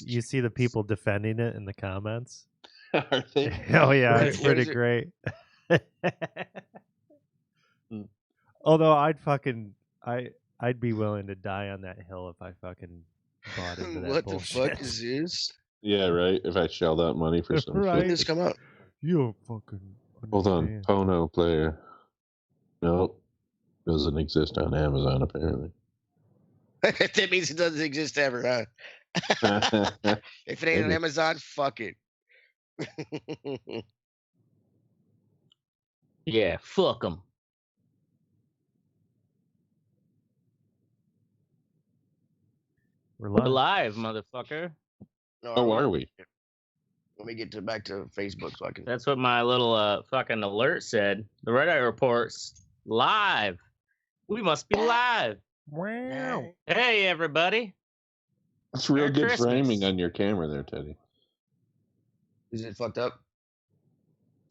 you see the people defending it in the comments. Are they? Oh yeah, it's pretty great. Although I'd be willing to die on that hill if I fucking bought into that what bullshit. the fuck is this? Yeah, right. If I shelled out money for some When Right. did this come out? You don't fucking Hold on, understand. Pono player. No, doesn't exist on Amazon apparently. That means it doesn't exist ever, huh? If it ain't on Maybe. Amazon, fuck it. Yeah, fuck them. We're We're live. live, motherfucker. No, Oh, are we? Let me get back to Facebook so I can. That's what my little fucking alert said. The Red Eye Report's live. We must be live. Wow. Hey, everybody. That's real Merry good Christmas. framing on your camera there, Teddy. Is it fucked up?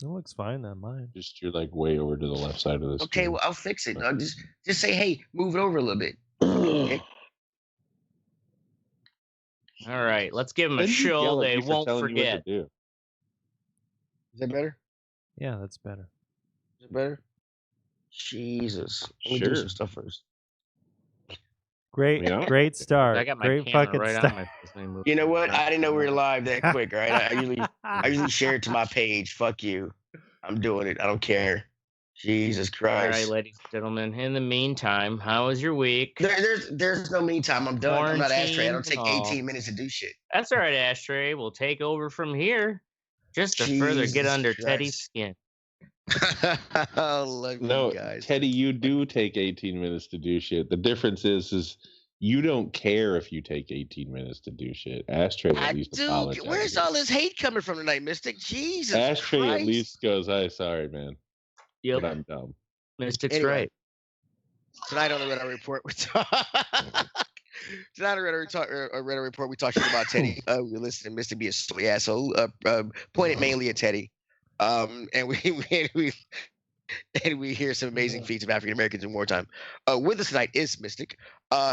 It looks fine on mine. Just you're like way over to the left side of this. Okay, well I'll fix it. Dog. Just say, hey, move it over a little bit. Okay. All right, let's give them a show they won't forget. Is that better? Yeah, that's better. Is it better? Jesus. Let me do Sure. some stuff first. Great, Yeah. great start. I got my Great camera fucking right start. on my face. Let me move You know it. what? I didn't know we were live that quick, right? I usually share it to my page. Fuck you. I'm doing it. I don't care. Jesus All right, Christ. ladies and gentlemen. In the meantime, how was your week? There's no meantime. I'm done. I'm not Ashtray. I don't take Quarantine and 18 all. minutes to do shit. That's all right, Ashtray. We'll take over from here just to further get Jesus under Christ. Teddy's skin. Love No, you guys. Teddy, you do take 18 minutes to do shit. The difference is you don't care if you take 18 minutes to do shit. Ashtray at least apologizes. Where's all this hate coming from tonight, Mystic? Jesus Ashtray Christ. at least goes, "I'm sorry, man, Yep, but I'm dumb." Mystic's Anyway. right. Tonight on the Red Eye Report, we talk. Tonight on the Red Eye Report, we talked shit about Teddy. We listened to Mystic be a silly asshole, pointed mainly at Teddy. And we hear some amazing feats of African Americans in wartime. With us tonight is Mystic.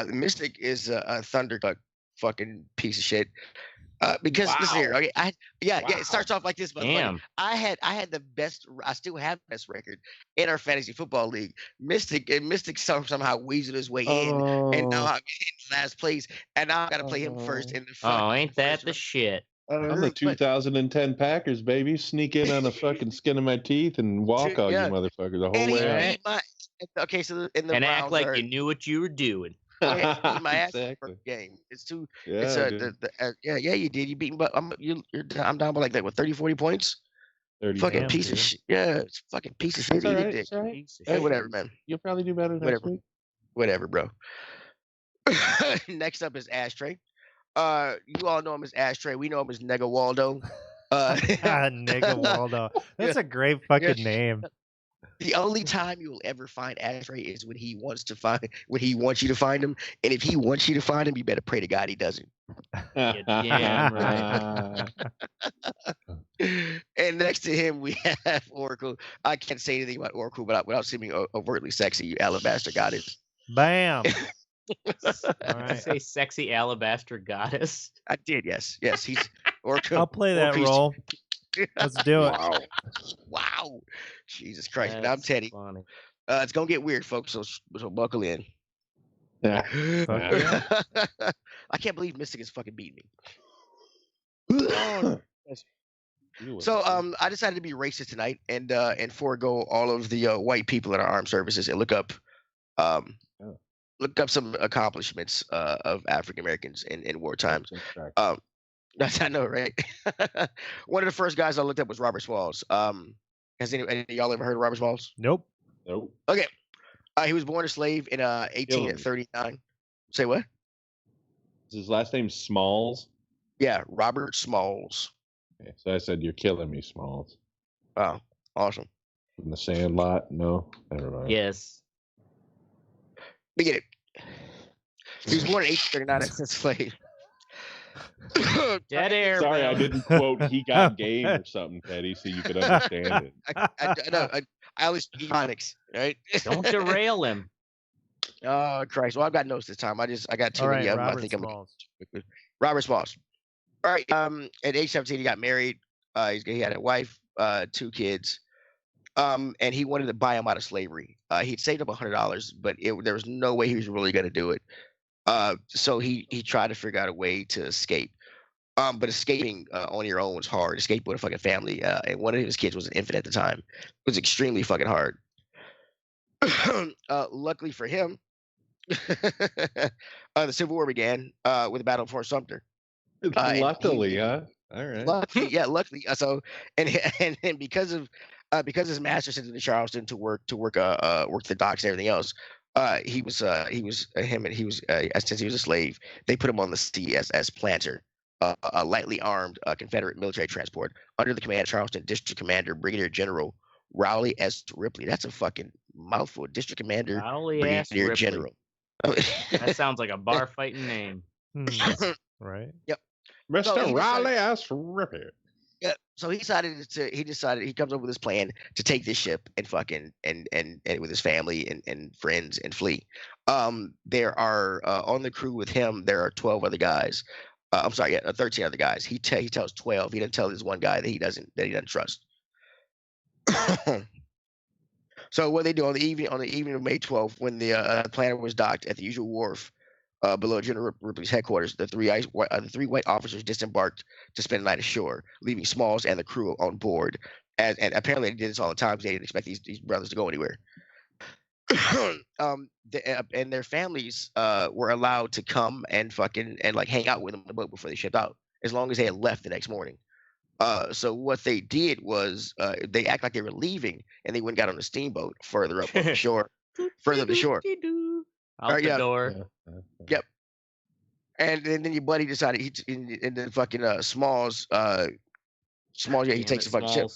Mystic is a thundercluck fucking piece of shit. Because listen here, okay, it starts off like this, but Damn. I had the best. I still have the best record in our fantasy football league. Mystic somehow weaseled his way in, and now I'm in last place, and now I got to play him first in the. Oh, ain't that first the shit? I'm the 2010 Packers, baby. Sneak in on the fucking skin of my teeth and walk all you motherfuckers the whole and he way out. beat my. Okay, so in the And Browns act like are, you knew what you were doing. my ass Exactly. game. It's too. Yeah, It's dude. yeah, you did. You beat me, but I'm down by like that. What 30, 40 points? 30 Fucking Damn, piece of dude. shit. Yeah, it's fucking piece of shit. It's all Eat a right. dick. It's all right. Piece of Hey, shit. whatever, man. You'll probably do better next Whatever. week. Whatever, bro. Next up is Ashtray. You all know him as Ashtray. We know him as Nega Waldo. Nigga Waldo. That's a great fucking name. The only time you will ever find Ashtray is when he wants you to find him. And if he wants you to find him, you better pray to God he doesn't. You're damn right. And next to him, we have Oracle. I can't say anything about Oracle without seeming overtly sexy, you alabaster goddess. Bam. All right. right. Say sexy alabaster goddess. I did, yes. He's Oracle. I'll play that Oracle's- role. Let's do it. Wow. Wow. Jesus Christ. But I'm That's Teddy. funny. It's going to get weird, folks, so buckle in. Yeah. Fuck Yeah. I can't believe Mystic is fucking beating me. So I decided to be racist tonight and forego all of the white people in our armed services and look up some accomplishments of African Americans in wartime. I know, right? One of the first guys I looked up was Robert Smalls. Has any of y'all ever heard of Robert Smalls? Nope. Nope. Okay. He was born a slave in 1839. Say what? Is his last name Smalls? Yeah, Robert Smalls. Okay, so I said, "You're killing me, Smalls." Oh, awesome. In the Sandlot? No, never mind. Yes. We get it. He was born in 1839 as a slave. Dead air. Sorry, I man. didn't quote "He Got Game" or something, Teddy, so you could understand it. I always speak Onyx, right? Don't derail him. Oh Christ! Well, I've got notes this time. I got too All many right, of them. I Robert think Smalls. Robert Smalls. All right. At age 17, he got married. He had a wife, 2 kids. And he wanted to buy him out of slavery. He'd saved up $100, but there was no way he was really going to do it. So he tried to figure out a way to escape. But escaping on your own was hard. Escape with a fucking family, and one of his kids was an infant at the time. It was extremely fucking hard. Luckily for him, the Civil War began with the Battle of Fort Sumter. Luckily, huh? All right. Luckily. So and because his master sent him to Charleston to work the docks and everything else. Since he was a slave, they put him on the sea as planter, a lightly armed Confederate military transport under the command of Charleston District Commander Brigadier General Rowley S. Ripley. That's a fucking mouthful. District Commander Rowley S. Brigadier Ripley. General. That sounds like a bar fighting name. Right. Yep. Mr. Raleigh S. Ripley. Yeah, so he decided he comes up with this plan to take this ship and fucking and with his family and friends and flee. There are on the crew with him there are 12 other guys. 13 other guys. He tells 12. He doesn't tell this one guy that he doesn't trust. So what they do on the evening of May 12th, when the planter was docked at the usual wharf below General Ripley's headquarters, the three white officers disembarked to spend the night ashore, leaving Smalls and the crew on board. And apparently they did this all the time because they didn't expect these brothers to go anywhere. And their families were allowed to come and like hang out with them on the boat before they shipped out, as long as they had left the next morning. So what they did was they act like they were leaving, and they went and got on a steamboat further up the shore. Further up the shore. Out the door. Yep. And then your buddy decided and then fucking Smalls, he takes the fucking ship.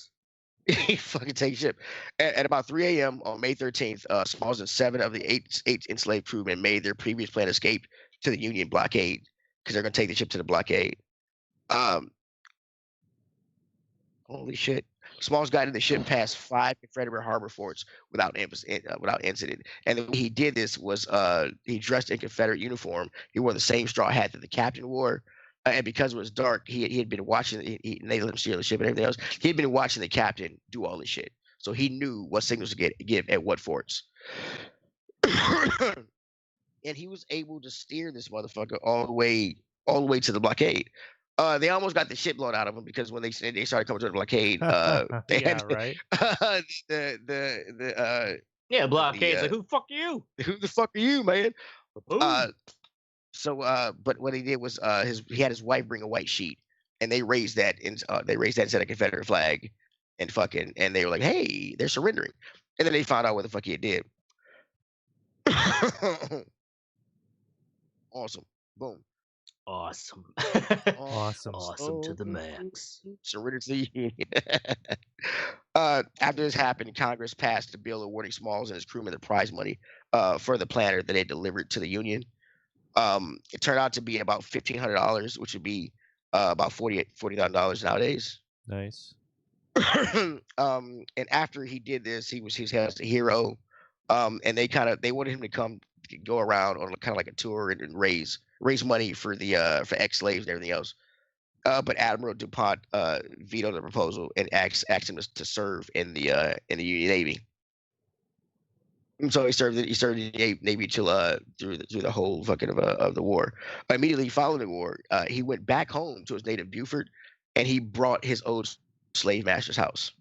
He fucking takes ship. At about 3 a.m. on May 13th, Smalls and 7 of the eight enslaved crewmen made their previous planned escape to the Union blockade because they're going to take the ship to the blockade. Holy shit. Smalls got in the ship past 5 Confederate harbor forts without incident. And the way he did this was he dressed in Confederate uniform. He wore the same straw hat that the captain wore. And because it was dark, he had been watching, and they let him steal the ship and everything else. He had been watching the captain do all this shit. So he knew what signals to give at what forts. And he was able to steer this motherfucker all the way to the blockade. They almost got the shit blown out of them because when they started coming to the blockade, they had right. Blockade's like, who the fuck are you? Who the fuck are you, man? But what he did was he had his wife bring a white sheet, and they raised that instead of Confederate flag, and they were like, hey, they're surrendering, and then they found out what the fuck he did. Awesome, boom. Awesome. Awesome to the max. Surrender to the Union. After this happened, Congress passed a bill awarding Smalls and his crewmen the prize money for the planter that they delivered to the Union. It turned out to be about $1,500, which would be about $40,000 nowadays. Nice. And after he did this, he was a hero. And they wanted him to go around on kind of like a tour and raise money for for ex-slaves and everything else. But Admiral DuPont vetoed the proposal and asked him to serve in the Union Navy. And so he served in the Navy till through the whole fucking of the war. Immediately following the war, he went back home to his native Beaufort, and he brought his old slave master's house,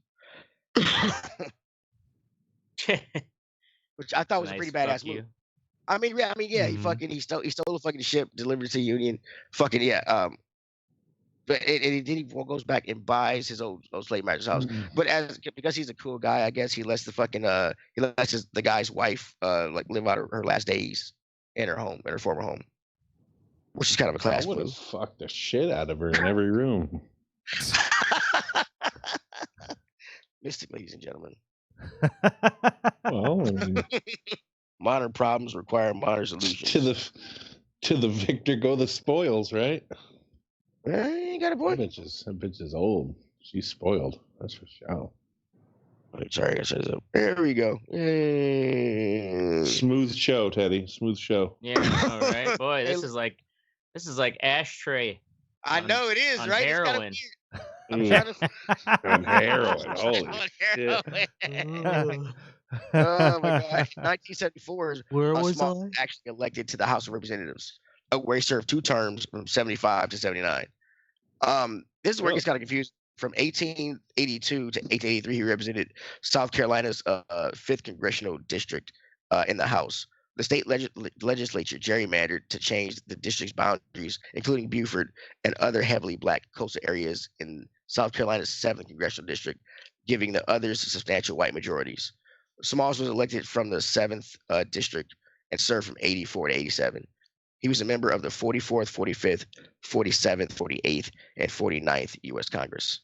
which I thought was a pretty badass move. I mean, yeah. Mm-hmm. He stole the fucking ship, delivered it to the Union. But then he goes back and buys his old slave master's house. Mm-hmm. But because he's a cool guy, I guess he lets the guy's wife like live out her last days in her former home, which is kind of a class move. I would have fucked the shit out of her in every room. Mistic, ladies and gentlemen. Well, I mean, modern problems require modern solutions. To the victor go the spoils, right? You got a point. That bitch is old. She's spoiled. That's for sure. Sorry, I said so. There we go. Smooth show, Teddy. Smooth show. Yeah, all right, boy. This is like Ashtray. I know it is, on right? heroin. It's kind of weird. On heroin. Holy On shit. heroin. Oh my gosh. 1974 is Where was Small I? was actually elected to the House of Representatives, where he served 2 terms from 75 to 79. This is where it gets kind of confused. From 1882 to 1883, he represented South Carolina's 5th congressional district in the House. The state legislature gerrymandered to change the district's boundaries, including Beaufort and other heavily black coastal areas in South Carolina's 7th congressional district, giving the others substantial white majorities. Smalls was elected from the 7th district and served from 84 to 87. He was a member of the 44th, 45th, 47th, 48th, and 49th U.S. Congress.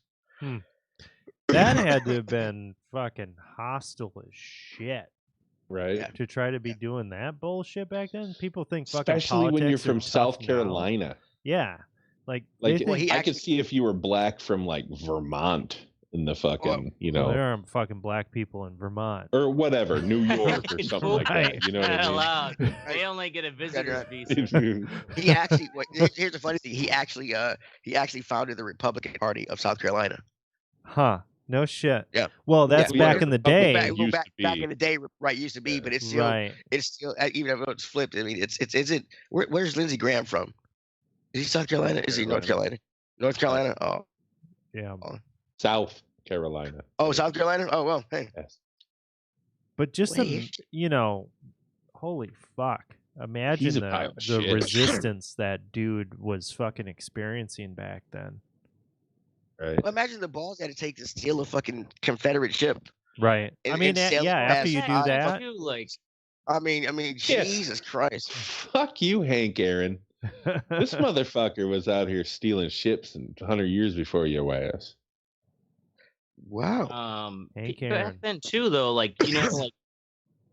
That had to have been fucking hostile as shit Right. Yeah. to try to be doing that bullshit back then. People think fucking Especially when you're politics are from tough South now. Carolina. Yeah, like Like, they Well, think, he I actually, could see if you were black from like Vermont in the fucking, you well, know, there aren't fucking black people in Vermont. or whatever, New York or something like that. You know what Not I mean? allowed. They only get a visitor's visa. he actually. Here's the funny thing. He actually founded the Republican Party of South Carolina. Huh? No shit. Yeah. Well, that's Yeah. back in the Republican day. It used to Back be. in the day, right? Used to be, Yeah. but it's still, Right. even if it's flipped. I mean, it's isn't. Where's Lindsey Graham from? Is he South Carolina? Is he North Carolina? North Carolina? Oh, Yeah. South Carolina. oh, South Carolina. Oh well, hey. Yes. But just Wait. holy fuck! Imagine He's a pile of the shit. resistance that dude was fucking experiencing back then. Right. Well, imagine the balls that it take to steal a fucking Confederate ship. Right. I And- mean, and sail yeah. it After you past do the that, You, like, I mean, Yeah. Jesus Christ. Fuck you, Hank Aaron. This motherfucker was out here stealing ships 100 years before your ass. Wow. Hank back Aaron. then too, though, like, you know, like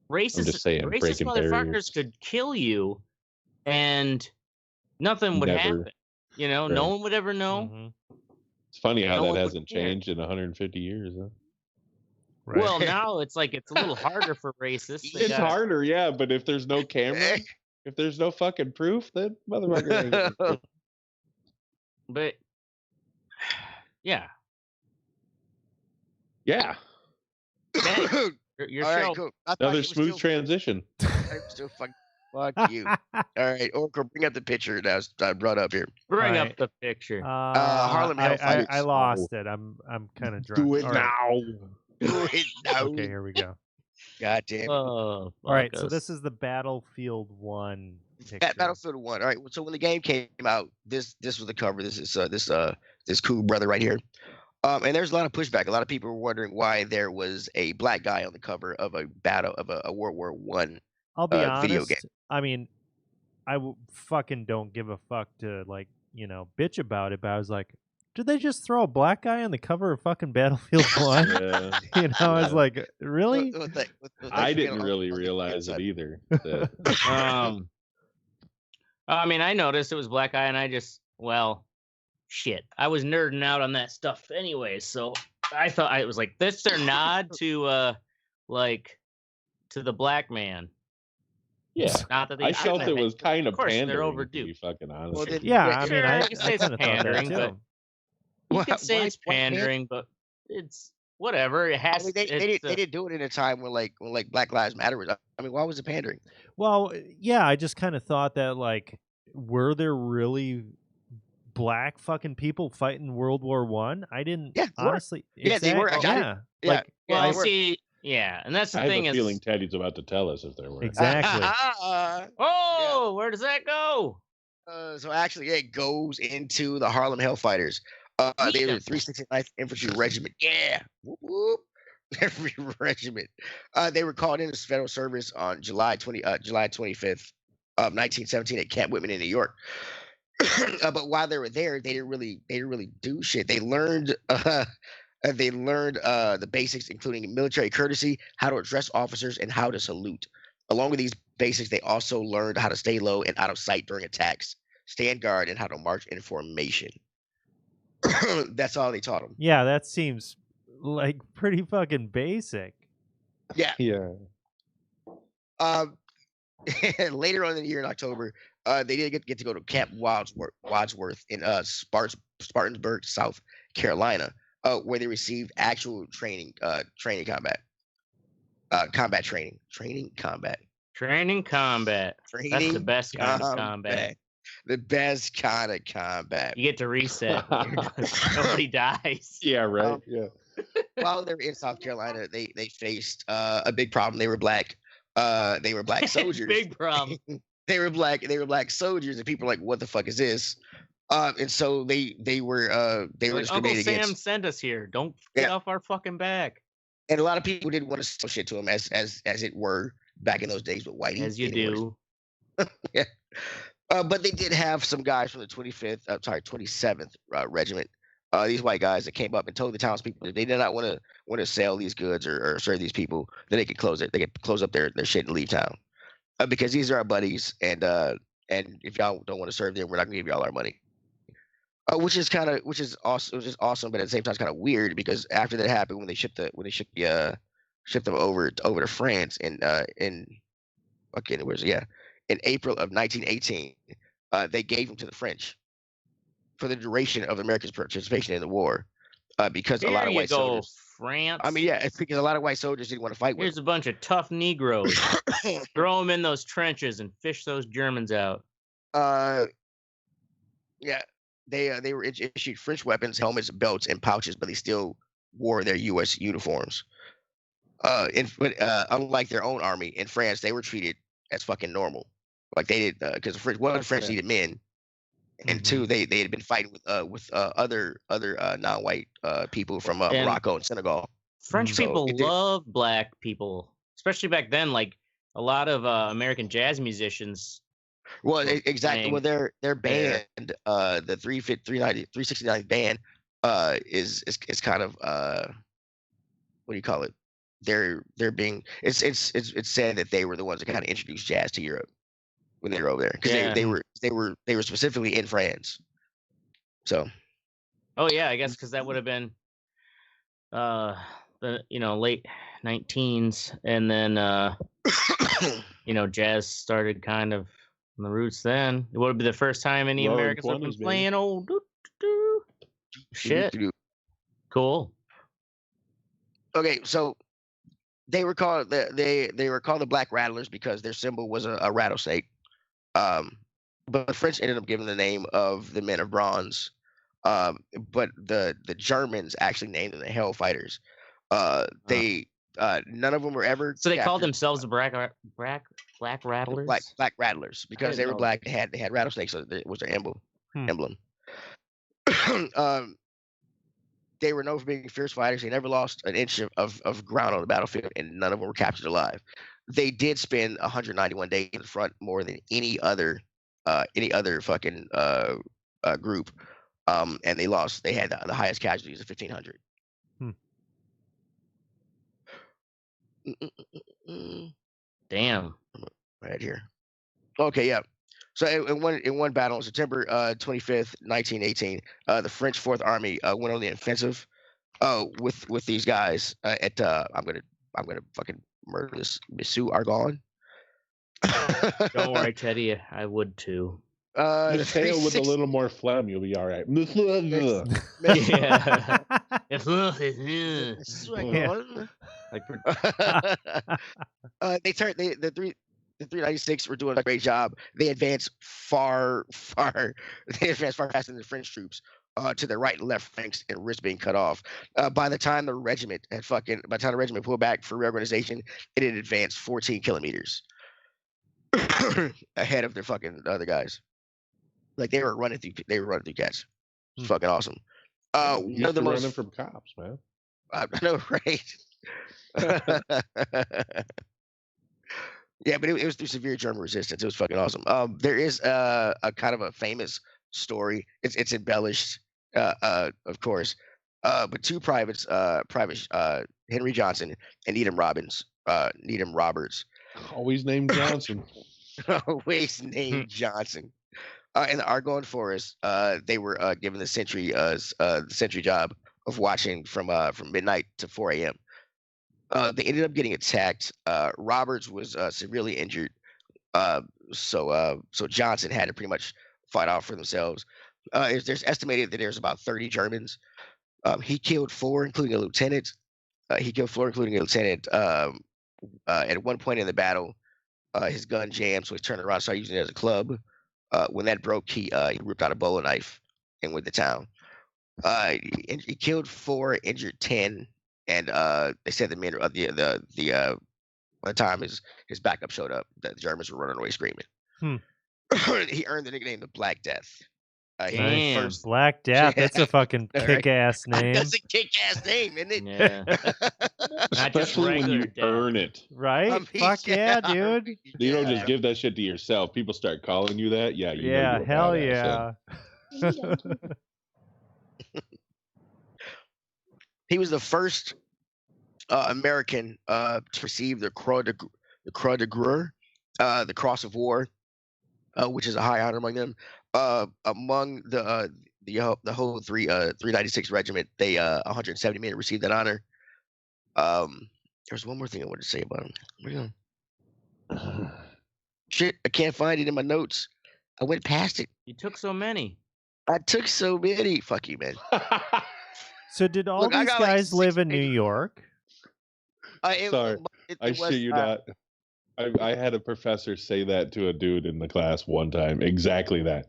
racist, just saying, racist breaking motherfuckers barriers. could kill you, and nothing would Never. happen. You know, Right. no one would ever know. Mhm. It's funny how No that one would hasn't care. changed in 150 years. Huh? Right. Well, now it's like it's a little harder for racists. They It's gotta- harder, yeah, but if there's no camera, if there's no fucking proof, then motherfucker ain't gonna do it. But yeah, Yeah. your All show. right, cool. I thought Another you were smooth still- transition. I'm still fuck you. All right, Oracle, bring up the picture that I brought up here. Bring Right. up the picture. Harlem I Hellfighters. lost it. I'm kind of drunk. Do it All right. now. Do it now. Okay, here we go. God damn it. Oh, All right, fuck so us. this is the Battlefield 1 picture. Battlefield 1. All right. So when the game came out, this was the cover. This is this cool brother right here. And there's a lot of pushback. A lot of people were wondering why there was a black guy on the cover of a World War One. I'll be video honest. game. I mean, fucking don't give a fuck to bitch about it. But I was like, did they just throw a black guy on the cover of fucking Battlefield 1? Yeah. I was like, really? I didn't really realize it either. that- I mean, I noticed it was black eye, and I just, shit. I was nerding out on that stuff anyway, so I thought I was like, this their nod to to the black man. Yeah. Not that they I felt it was kind of course, they're pandering, overdue. to be fucking honest. Well, with you. Yeah, I Sure, mean, I you can say it's kind of thought that pandering, too. but- you could say it's pandering, but it's whatever. It has. they didn't do it in a time when like Black Lives Matter was. I mean, why was it pandering? Well, yeah, I just kind of thought that, like, were there really black fucking people fighting World War One? I didn't. Yeah, they were. honestly. Yeah, they were. exact- I Yeah, Yeah. like, Yeah, Well, they were. see, yeah, and that's the I have thing a is. feeling Teddy's about to tell us if there were. exactly. Oh, where does that go? So actually, it goes into the Harlem Hellfighters. They were Yeah. 369th Infantry Regiment. Yeah. Whoop, whoop. Every regiment. They were called into federal service on July 25th of 1917 at Camp Whitman in New York. But while they were there, they didn't really do shit. They learned the basics, including military courtesy, how to address officers, and how to salute. Along with these basics, they also learned how to stay low and out of sight during attacks, stand guard, and how to march in formation. That's all they taught them. Yeah, that seems like pretty fucking basic. Yeah. Yeah. Later on in the year in October, They did get to go to Camp Wadsworth in Spartanburg, South Carolina, where they received actual training, combat training. Training combat. That's the best kind of combat. The best kind of combat. You get to reset. Nobody dies. Yeah, right. Yeah. While they were in South Carolina, they faced a big problem. They were black. They were black soldiers. Big problem. They were black soldiers, and people were like, "What the fuck is this?" And so they were Like, Uncle discriminated Sam against. sent us here. Don't get off our fucking back. And a lot of people didn't want to sell shit to him as it were back in those days with whitey. As you do. Yeah. But they did have some guys from the 27th Regiment. These white guys that came up and told the townspeople that they did not want to sell these goods or serve these people, that they could close it. They could close up their shit and leave town, because these are our buddies, and if y'all don't want to serve them, we're not gonna give y'all our money. Which is awesome, but at the same time it's kind of weird, because after that happened, when they shipped them over to France in April of 1918, they gave them to the French for the duration of America's participation in the war, because a lot of white soldiers. France. I mean, yeah, it's because a lot of white soldiers didn't want to fight with Here's a bunch of tough Negroes. Throw them in those trenches and fish those Germans out. Yeah, they were issued French weapons, helmets, belts, and pouches, but they still wore their U.S. uniforms. Unlike their own army in France, they were treated as fucking normal, like they did, because the French needed men, and two, they had been fighting with other non-white people from Morocco and Senegal. French people love black people, especially back then. Like a lot of American jazz musicians. Well, exactly. Well, their band, the 369 band, is kind of what do you call it? They're being it's said that they were the ones that kind of introduced jazz to Europe when they were over there, because they were specifically in France. So. Oh yeah, I guess because that would have been the late 19s, and then jazz started kind of on the roots. Then it would be the first time any Americans would have been playing old shit. Cool. Okay, so they were called the Black Rattlers because their symbol was a rattlesnake. But the French ended up giving the name of the Men of Bronze. But the Germans actually named them the Hellfighters. They none of them were ever. So they called themselves the Black Rattlers. Black Rattlers, because they were black. They had rattlesnakes. So it was their emblem. They were known for being fierce fighters. They never lost an inch of ground on the battlefield, and none of them were captured alive. They did spend 191 days in the front, more than any other fucking group. And they lost. They had the highest casualties of 1,500. Damn. Right here. Okay, yeah. So in one battle on September 25th, 1918, the French Fourth Army went on the offensive with these guys at I'm gonna fucking murder this Misou Argonne. Don't worry, Teddy. I would too. Just say it with a little more phlegm, you'll be all right. Yeah. The 396 were doing a great job. They advanced far faster than the French troops to their right and left flanks, and risks being cut off. By the time the regiment pulled back for reorganization, it had advanced 14 kilometers ahead of their fucking other guys. Like they were running through cats. It's fucking awesome. One of the most running from cops, man. I know, right? Yeah, but it was through severe German resistance. It was fucking awesome. There is a kind of a famous story. It's embellished, of course. But two privates, Private Henry Johnson and Needham Roberts. Always named Johnson. Always named Johnson. In the Argonne Forest, they were given the sentry job of watching from midnight to 4 a.m. They ended up getting attacked. Roberts was severely injured. so Johnson had to pretty much fight off for themselves. There's estimated that there's about 30 Germans. He killed 4, including a lieutenant. At one point in the battle, his gun jammed, so he turned around, started using it as a club. When that broke, he ripped out a bowler knife and went to town. He killed 4, injured 10, and they said the men by the time his backup showed up, the Germans were running away screaming. He earned the nickname the Black Death. Damn. Black Death. That's a fucking kick-ass name. That's a kick-ass name, isn't it? Yeah. Especially when you earn it. Right? Fuck yeah, dude. You don't just give that shit to yourself. People start calling you that. Yeah. You know you're hell badass, yeah. He was the first American to receive the Croix de Guerre, the Cross of War, which is a high honor among them. Among the whole 396 regiment, 170 men received that honor. There's one more thing I wanted to say about him. Where you going? Shit, I can't find it in my notes. I went past it. You took so many. I took so many. Fuck you, man. So did all Look, I these got, like, guys 6 live in New pages. York? Sorry, I shit you not. I had a professor say that to a dude in the class one time. Exactly that.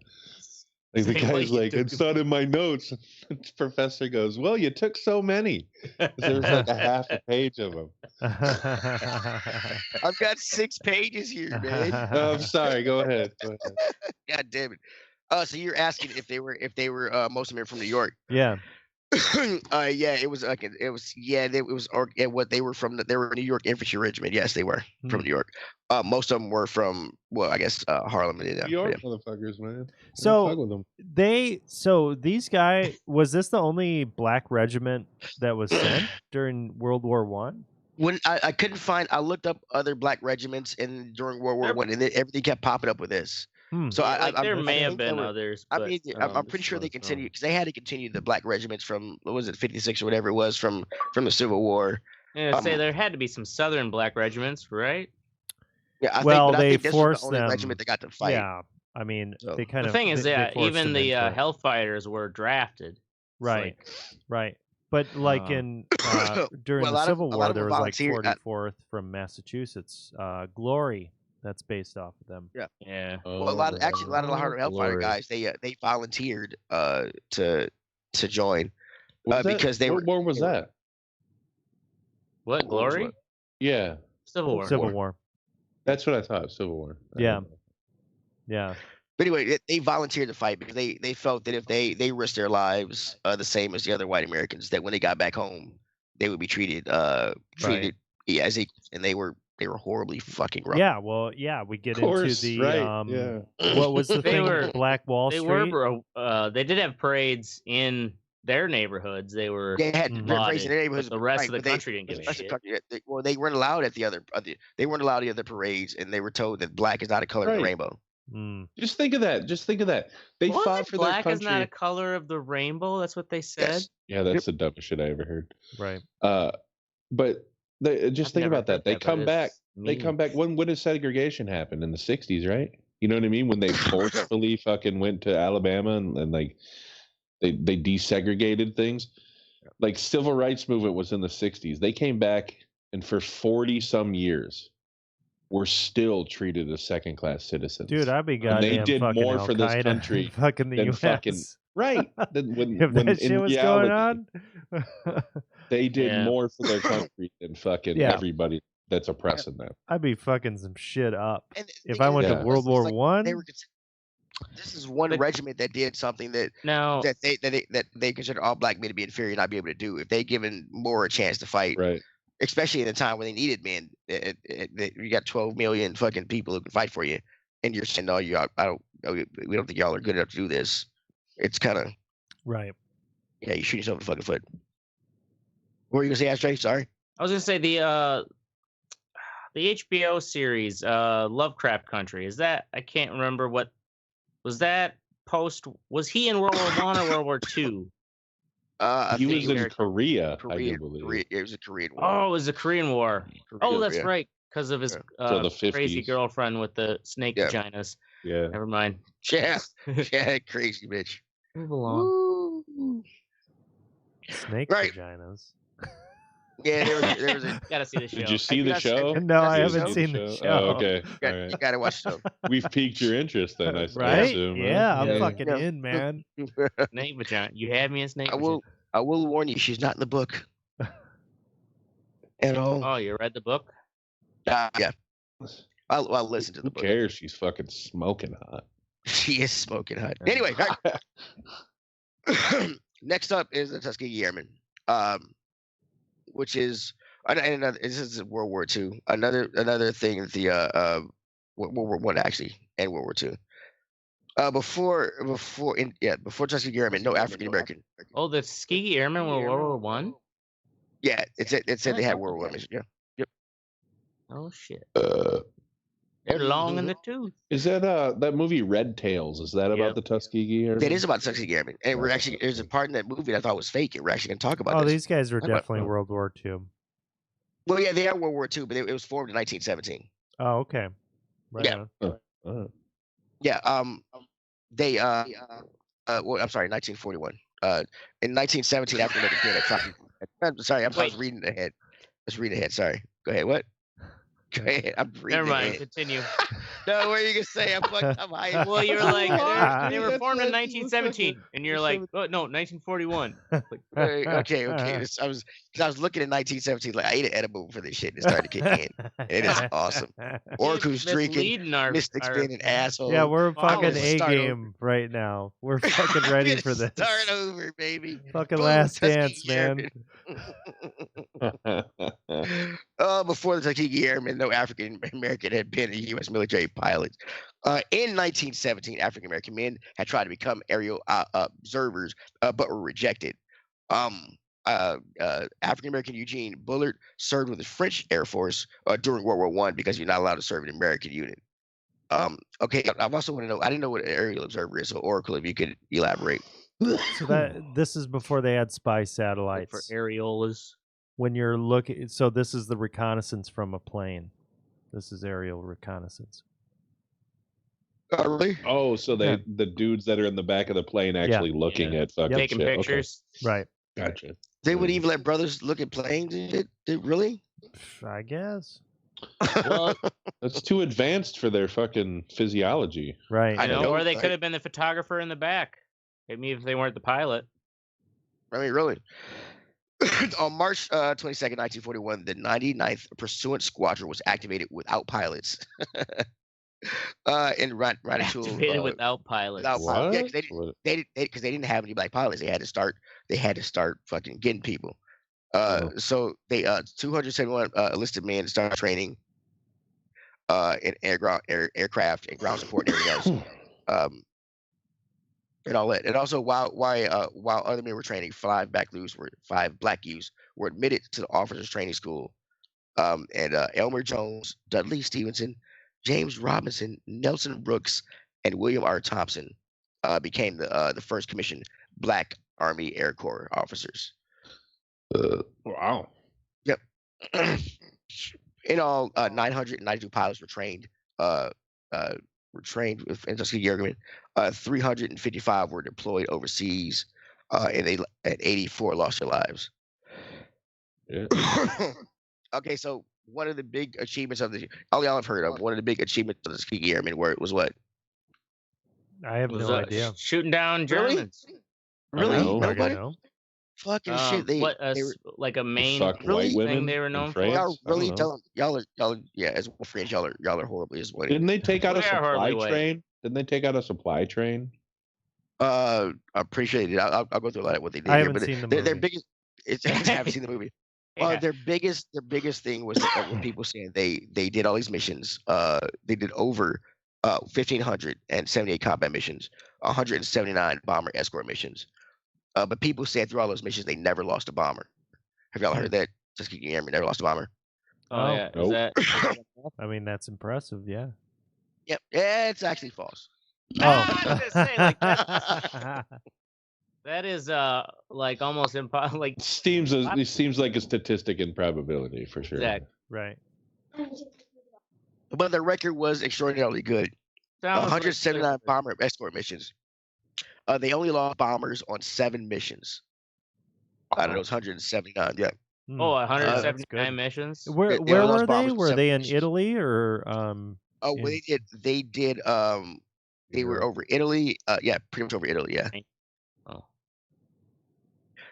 Like, the Same way guy's you like, took it's not in my notes. The professor goes, well, you took so many. There's like a half a page of them. I've got 6 pages here, man. No, I'm sorry. Go ahead. God damn it. So you're asking if they were most of them from New York. Yeah. Yeah, it was like what they were from. They were a New York infantry regiment. Yes, they were from New York. Most of them were from, well, I guess Harlem. New York motherfuckers, man. So these guys, was this the only black regiment that was sent during World War One? When I couldn't find, I looked up other black regiments during World War One, and everything kept popping up with this. So there may have been others. I mean, I'm pretty sure they continued, because they had to continue the black regiments from, what was it, 56 or whatever it was, from the Civil War. Yeah, say there had to be some Southern black regiments, right? Yeah, I they think this forced was the only them. regiment that got to fight. Yeah, I mean, So, they kind The of. thing is, they forced even them the into it. Hellfighters were drafted. Right, right. But like in during Well, the Civil a lot War, of there them was like volunteered. 44th from Massachusetts, Glory. That's based off of them. Yeah. Well, a lot of the Hellfighter Glory. guys, they volunteered to join because they what war was that? What, Glory? Yeah, Civil War. Civil War. that's what I thought. Civil War. Yeah. Yeah. But anyway, they volunteered to fight because they felt that if they risked their lives the same as the other white Americans, that when they got back home, they would be treated as equals, and they were horribly fucking rough. Yeah. Well, yeah. We get into the what was the They thing? were- Black Wall They Street. they did have parades in their neighborhoods. They were They had Mhm. parades in their neighborhoods. but the rest right, of the but they- country didn't give the a rest of shit. the country, they weren't allowed at the other. They weren't allowed at the other parades, and they were told that black is not a color of the Right. rainbow. Mm. Just think of that. They What? fought for Black their is not country. a color of the rainbow. That's what they said. Yes. Yeah, that's the dumbest shit I ever heard. Right. But they just I've think never about that. heard They but come it's back. They mean. come back. When did segregation happen? In the 60s, right? You know what I mean? When they forcefully fucking went to Alabama and like they desegregated things. Like civil rights movement was in the 60s. They came back and for 40 some years were still treated as second class citizens. Dude, I'd be And goddamn they did fucking more for this Al-Qaeda country fucking the than U.S. fucking right. When if that shit in was reality, going on, they did Yeah. more for their country than fucking Yeah. everybody that's oppressing them. I'd be fucking some shit up. And the If thing I is, went Yeah. to World it's War like One, this is one But- regiment that did something that Now, they consider all black men to be inferior and not be able to do. If they given more a chance to fight, Right. especially in the time when they needed men, you got 12 million fucking people who can fight for you, and you're saying, no, we don't think y'all are good enough to do this. It's kind of, right? yeah, you shoot yourself in the fucking foot. What were you gonna say, Ashtray? Sorry. I was gonna say the HBO series Lovecraft Country. Is that, I can't remember what was that post. Was he in World War One or World War Two? I He think was in Korea, I do believe. It was a Korean war. Oh, it was the Korean War. Korea, Oh, that's yeah. right. because of his So the crazy 50s. girlfriend with the snake Yeah. vaginas. Yeah. Never mind. Yeah, yeah, crazy bitch. Move along. Woo. Snake Right. vaginas. Yeah, there was a. Gotta see the show. Did you see the show? No, I That's haven't the seen the show. Oh, okay. You All right. gotta watch the show. We've piqued your interest then, I Right? assume. huh? Yeah, I'm Yeah. fucking Yeah. in, man. Snake vagina. You had me in snake I vagina. will warn you, she's not in the book. At all. Oh, you read the book? Yeah. I'll listen to the Who book. cares? She's fucking smoking hot. She is smoking hot. Anyway, next up is the Tuskegee Airmen, which is and this is World War II. Another thing that the World War One actually and World War II. Before Tuskegee Airmen, no African American. Oh, the Tuskegee Airmen were World War One. Yeah, it said they had World War One mission. Yeah. Oh shit. Uh, They're long in the tooth. is that that movie Red Tails? Is that about Yep. the Tuskegee Airmen? That is about Tuskegee Airmen, and we're actually there's a part in that movie that I thought was fake, and we're actually gonna talk about Oh, this. these guys were How about- definitely World War II. Well, yeah, they are World War II, but it was formed in 1917. Oh, okay. Right Yeah. on. Yeah. They well, I'm sorry, 1941. In 1917, African American period. I'm sorry, I was Wait. reading ahead. Sorry. Go ahead. What? Go ahead. I'm reading Never mind. ahead. Continue. No, what are you gonna say? I'm fucked up. Well, you were like, they were That's formed in what- 1917, and you're like, oh, no, 1941. Okay. I was looking at 1917. Like I ate an edible for this shit, and it started to kick in. It is awesome. Oracle's drinking. Misleading our- Mystic's our- being an asshole. Yeah, we're Oh, fucking let's A start over. game right now. We're fucking ready for this. Start over, baby. Fucking Boom, last Tuskegee dance, man. Airmen. Before the Tuskegee Airmen, no African American had been a U.S. military pilot. In 1917, African American men had tried to become aerial observers, but were rejected. African American Eugene Bullard served with the French Air Force during World War I because you're not allowed to serve in an American unit. Okay, I also want to know. I didn't know what an aerial observer is. So Oracle, if you could elaborate. So this is before they had spy Like satellites. for areolas. When you're looking, so this is the reconnaissance from a plane. This is aerial reconnaissance. Really? Oh, so Yeah. the dudes that are in the back of the plane actually looking Yeah. at fucking Taking shit. Okay. pictures. Right. Gotcha. They would even let brothers look at planes and shit? Really? I guess. Well, that's too advanced for their fucking physiology. Right. I You know, know, or they right? could have been the photographer in the back. Maybe if they weren't the pilot. I mean, really. On March 22nd, 1941, the 99th Pursuant Squadron was activated without pilots. And ran into Activated without pilots. without pilots. Yeah, 'cause they What? because they didn't have any black pilots. They had to start fucking getting people. So they 271 enlisted men started training in aircraft and ground support and everything else. And all that. And also while other men were training, five black youths were admitted to the officers training school. And Elmer Jones, Dudley Stevenson, James Robinson, Nelson Brooks, and William R. Thompson became the first commissioned Black Army Air Corps officers. Wow. In all, 992 pilots were trained. In Tuskegee Airmen. 355 were deployed overseas, and 84 lost their lives. Yeah. Okay, so one of the big achievements of all y'all have heard of, one of the big achievements of the Tuskegee Airmen was what? I have Was, no idea. Shooting down Really? Germans. Really? know. I Nobody? don't know. Fucking shit. They What like a main Fuck Really? white thing women they were in known for? France? y'all I don't really know. y'all yeah, as well friends, y'all are horribly disappointed. Didn't they take out a We are supply horribly white. train? Didn't they take out a supply train? I appreciate it. I'll go through a lot of what they did I here, haven't but seen the their movie. biggest I haven't seen the movie. Yeah. Their biggest thing was what people saying they did all these missions. They did over 1,578 combat missions, 179 bomber escort missions. But people said through all those missions they never lost a bomber. Have y'all heard that? Tuskegee Airmen never lost a bomber. Oh, yeah. Nope. Is that? I mean, that's impressive. Yeah. Yep. Yeah, it's actually false. I was gonna say, like, Oh. that is like almost impossible. Like, It seems like a statistic in probability for sure. Exactly. Right. but the record was extraordinarily good. Sounds like 179 bomber escort missions. They only lost bombers on 7 missions out of those 179. Yeah. Oh, that's 179 good. missions. Where They only lost were they? bombers on Were 7 they in missions. Italy or Oh, well, in they did. They were Europe. over Italy. Yeah, pretty much over Italy. Yeah. Oh.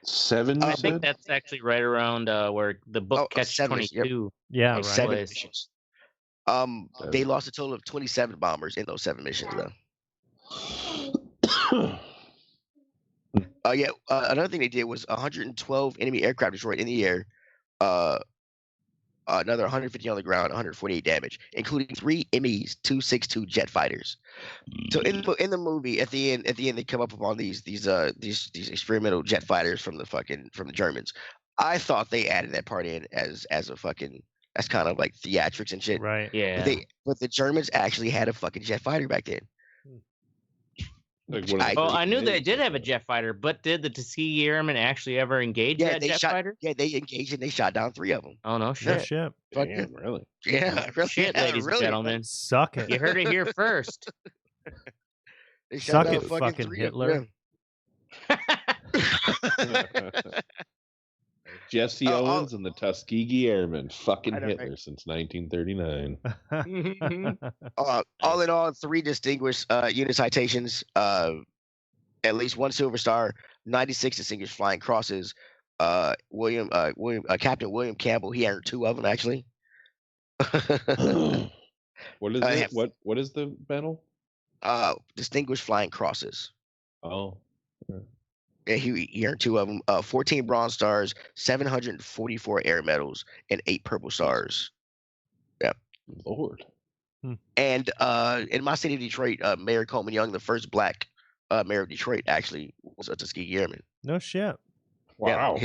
7, you I I think said? that's actually right around where the book Catch 7 missions. Yep. 22 yeah, takes right. 7 place. missions. They lost a total of 27 bombers in those 7 missions, though. Yeah. Another thing they did was 112 enemy aircraft destroyed in the air. Another 150 on the ground, 148 damage, including 3 MEs, 262 jet fighters. So in the movie, at the end, they come up upon these experimental jet fighters from the Germans. I thought they added that part in as a fucking as kind of like theatrics and shit. Right. Yeah. But the Germans actually had a fucking jet fighter back then. Like one of the Well, first I knew they minis did or have a something. jet fighter, but did the Tuskegee Airmen actually ever engage that they jet shot. fighter? Yeah, they engaged and they shot down 3 of them. Oh no No shit! shit. Fuck Damn, really? Yeah, really. Shit, yeah, ladies really, and gentlemen, Suck it. you heard it here first. They Suck shot down it, fucking 3 Hitler. Jesse Oh, Owens and the Tuskegee Airmen, fucking I know, Hitler since 1939. all in all, 3 distinguished unit citations, at least 1 Silver Star, 96 distinguished flying crosses. Captain William Campbell, he earned 2 of them actually. What is I it? have- What is the medal? Distinguished flying crosses. Oh, Yeah, he earned 2 of them. 14 Bronze Stars, 744 Air Medals, and 8 Purple Stars. Lord. And in my city of Detroit, Mayor Coleman Young, the first black mayor of Detroit, actually was a Tuskegee Airman. No shit. Wow.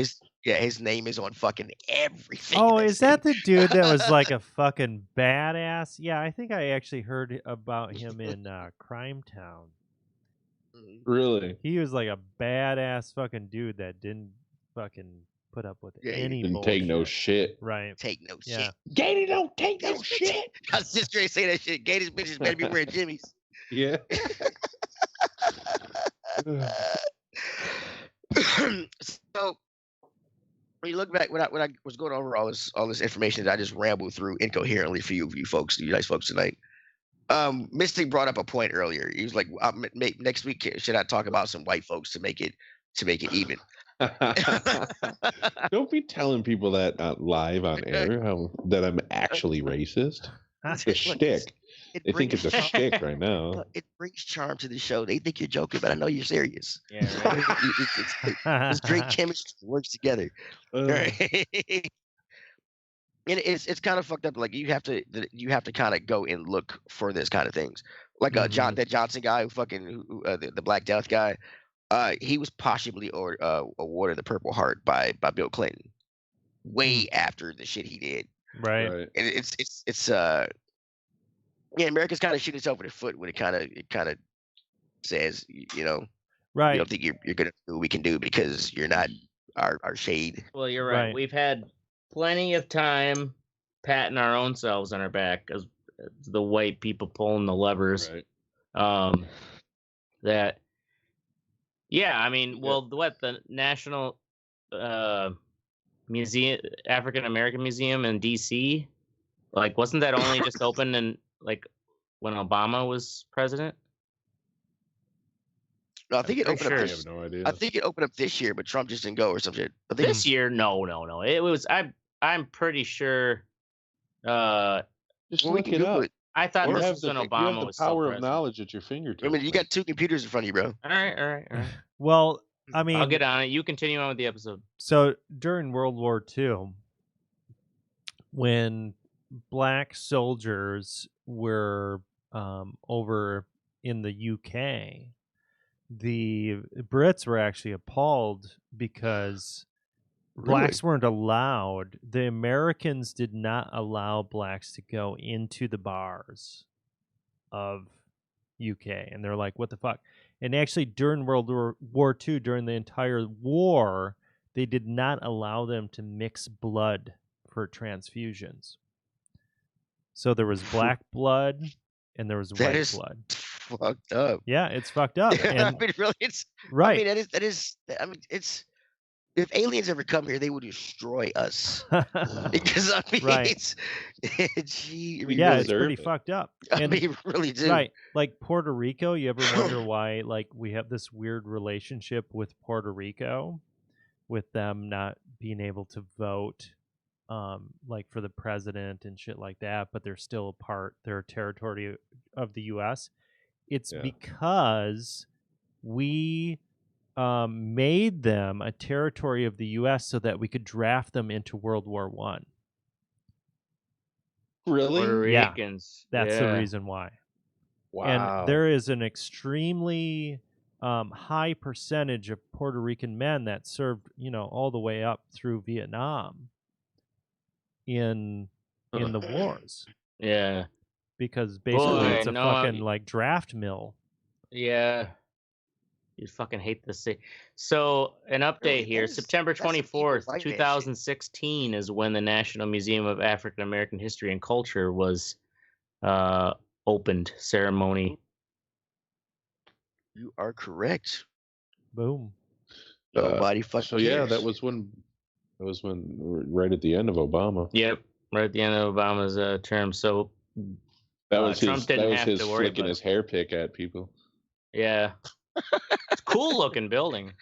Yeah, his name is on fucking everything. Oh, in is that city. the dude that was like a fucking badass? Yeah, I think I actually heard about him in Crime Town. Really? He was like a badass fucking dude that didn't fucking put up with Yeah, he any Didn't bullshit. take no shit. Right. Take no Yeah. shit. Gator don't take no This bitch- shit. I was just trying to say that shit. Gators bitches better be wearing jimmies. Yeah. So when you look back, when I was going over all this information that I just rambled through incoherently for you nice folks tonight. Mistic brought up a point earlier. He was like, next week should I talk about some white folks to make it even? Don't be telling people that live on air that I'm actually racist. It's a shtick. They think it's a shtick right now. It brings charm to the show. They think you're joking, but I know you're serious. Yeah, right. It's great chemistry works together. Right? And it's kind of fucked up. Like you have to kind of go and look for this kind of things. Like that Johnson guy who the Black Death guy. He was possibly awarded the Purple Heart by Bill Clinton, way after the shit he did. Right. And it's America's kind of shooting itself in the foot when it kind of says, Right. you don't think you're gonna do what we can do because you're not our shade. Well, you're right. Right. We've had plenty of time patting our own selves on our back as the white people pulling the levers. Right. That. Yeah, I mean, well, the National Museum, African American Museum in D.C. Like, wasn't that only just open in like when Obama was president? No, I think it opened I up. have no idea. I think it opened up this year, but Trump just didn't go or some shit. I think This year, no. It was. I'm pretty sure. Just well, we look can it Google up. it. I thought You this have was the, when you have Obama the was still power of president. knowledge at your fingertips. I mean, you got 2 computers in front of you, bro. All right. Well, I mean, I'll get on it. You continue on with the episode. so during World War II, when black soldiers were over in the UK, the Brits were actually appalled because blacks weren't allowed. The Americans did not allow blacks to go into the bars of UK, and they're like, "What the fuck?" And actually, during World War II, during the entire war, they did not allow them to mix blood for transfusions. So there was black blood and there was That white is blood. fucked up. Yeah, it's fucked up. I And mean, really, it's. right. I mean, that is. I mean, it's. If aliens ever come here, they would destroy us. Because I mean, Right. it's. Gee, We yeah, really, it's pretty deserve it. fucked up. I And mean, really do. right, like Puerto Rico, you ever wonder why like we have this weird relationship with Puerto Rico, with them not being able to vote, like for the president and shit like that, but they're still they're a territory of the U.S. It's Yeah. because we made them a territory of the U.S. so that we could draft them into World War One. Really? Puerto Yeah, Ricans. That's the yeah. reason why. Wow. And there is an extremely high percentage of Puerto Rican men that served, all the way up through Vietnam in the wars, Yeah. because basically Boy, it's a no, fucking like draft mill. Yeah. You'd fucking hate the city. So, an update Really, here. that is- September that's some evil 24th, white man shit. 2016 is when the National Museum of African American History and Culture was opened ceremony. You are correct. Boom. Nobody fucking So yeah, cares. that was when right at the end of Obama. Yep, right at the end of Obama's term. So, That was Trump his. didn't That was have his to worry flicking about his hair pick at people. yeah. It's a cool looking building.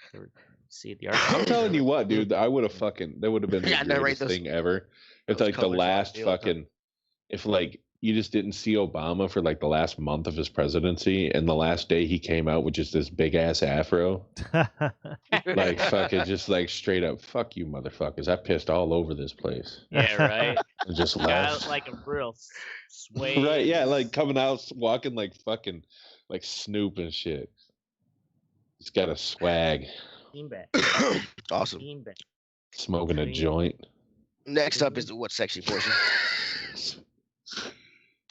See the art. I'm telling you what, dude. I would have that would have been the Yeah, I know, right? greatest thing ever. If those like the colors on last the building. fucking, if like you just didn't see Obama for like the last month of his presidency, and the last day he came out with just this big ass afro, like fucking just like straight up, fuck you, motherfuckers! I pissed all over this place Yeah, right. and just Got left. like a real sway. Right? Yeah, like coming out walking like fucking like Snoop and shit. He's got a swag, Beanbag. Awesome. Beanbag. smoking a Green. joint. Next up is the what section portion.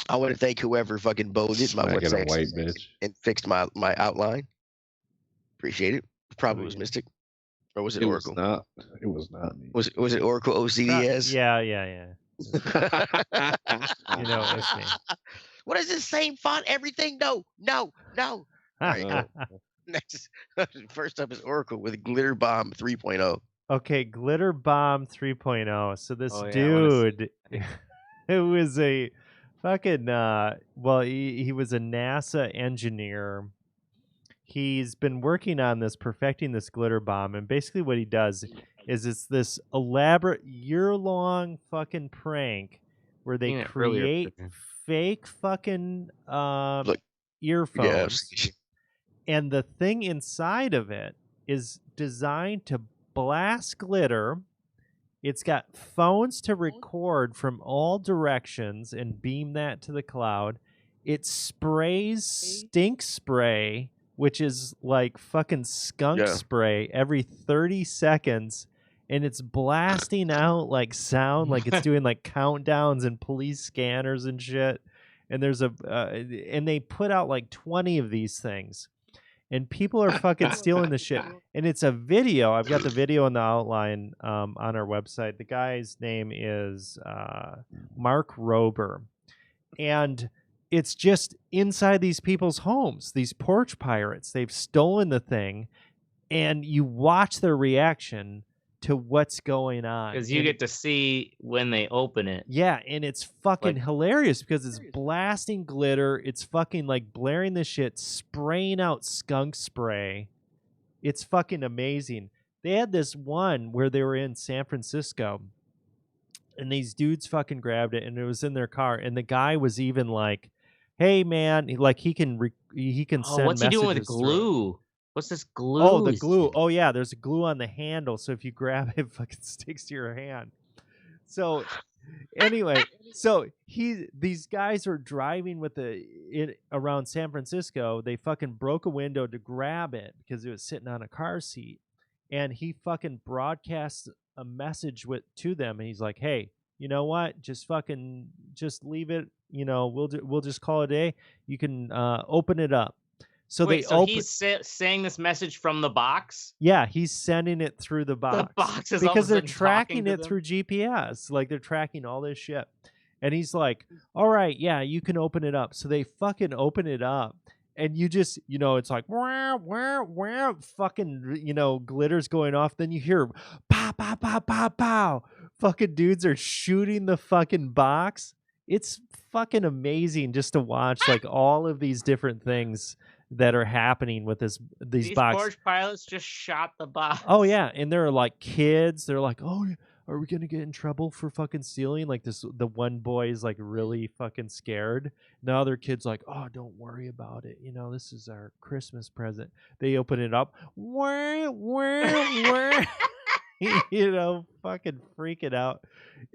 I want to thank whoever fucking bolded my what Smacking a section white bitch. and fixed my outline. Appreciate it. Probably was Mystic, or was it It Oracle? was not. It was not me. Was it Oracle OCDS? yeah. It's me. What is this same font? Everything? No. Right. Next, first up is Oracle with Glitter Bomb 3.0. Okay, Glitter Bomb 3.0. So this Oh, yeah, I wanna dude, who was a fucking, he was a NASA engineer. He's been working on this, perfecting this glitter bomb, and basically what he does is it's this elaborate year-long fucking prank where they Seen it earlier create today. fake fucking Look, earphones. Yeah. And the thing inside of it is designed to blast glitter. It's got phones to record from all directions and beam that to the cloud. It sprays stink spray, which is like fucking skunk Yeah. spray, every 30 seconds. And it's blasting out like sound, like it's doing like countdowns and police scanners and shit. And there's and they put out like 20 of these things. And people are fucking stealing the shit. And it's a video. I've got the video in the outline on our website. The guy's name is Mark Rober. And it's just inside these people's homes, these porch pirates. They've stolen the thing. And you watch their reaction to what's going on. Because you get to see when they open it. Yeah, and it's fucking Like- hilarious because it's blasting glitter. It's fucking like blaring the shit, spraying out skunk spray. It's fucking amazing. They had this one where they were in San Francisco, and these dudes fucking grabbed it, and it was in their car. And the guy was even like, "Hey, man, he can Oh, send what's he doing with messages through it." glue? What's this glue? Oh, the he's glue. using? Oh, yeah, there's a glue on the handle, so if you grab it, it fucking sticks to your hand. So, anyway, these guys are driving with it around San Francisco. They fucking broke a window to grab it because it was sitting on a car seat, and he fucking broadcasts a message to them, and he's like, "Hey, you know what? Just leave it. We'll just call it a day. You can open it up." So Wait, they open. he's saying this message from the box? Yeah, he's sending it through the box. box is all of a because they're sudden talking tracking to it them? through GPS. Like they're tracking all this shit. And he's like, all right, yeah, you can open it up. So they fucking open it up. And you just, it's like, wah, wah, wah, fucking, glitters going off. Then you hear, pow, pow, pow, pow, pow. Fucking dudes are shooting the fucking box. It's fucking amazing just to watch, like, all of these different things that are happening with these boxes. Forge pilots just shot the box. Oh, yeah. And they're like kids. They're like, oh, are we gonna get in trouble for fucking stealing? Like the one boy is like really fucking scared. The other kid's like, oh, don't worry about it. This is our Christmas present. They open it up. Wah, wah, wah. Fucking freaking out.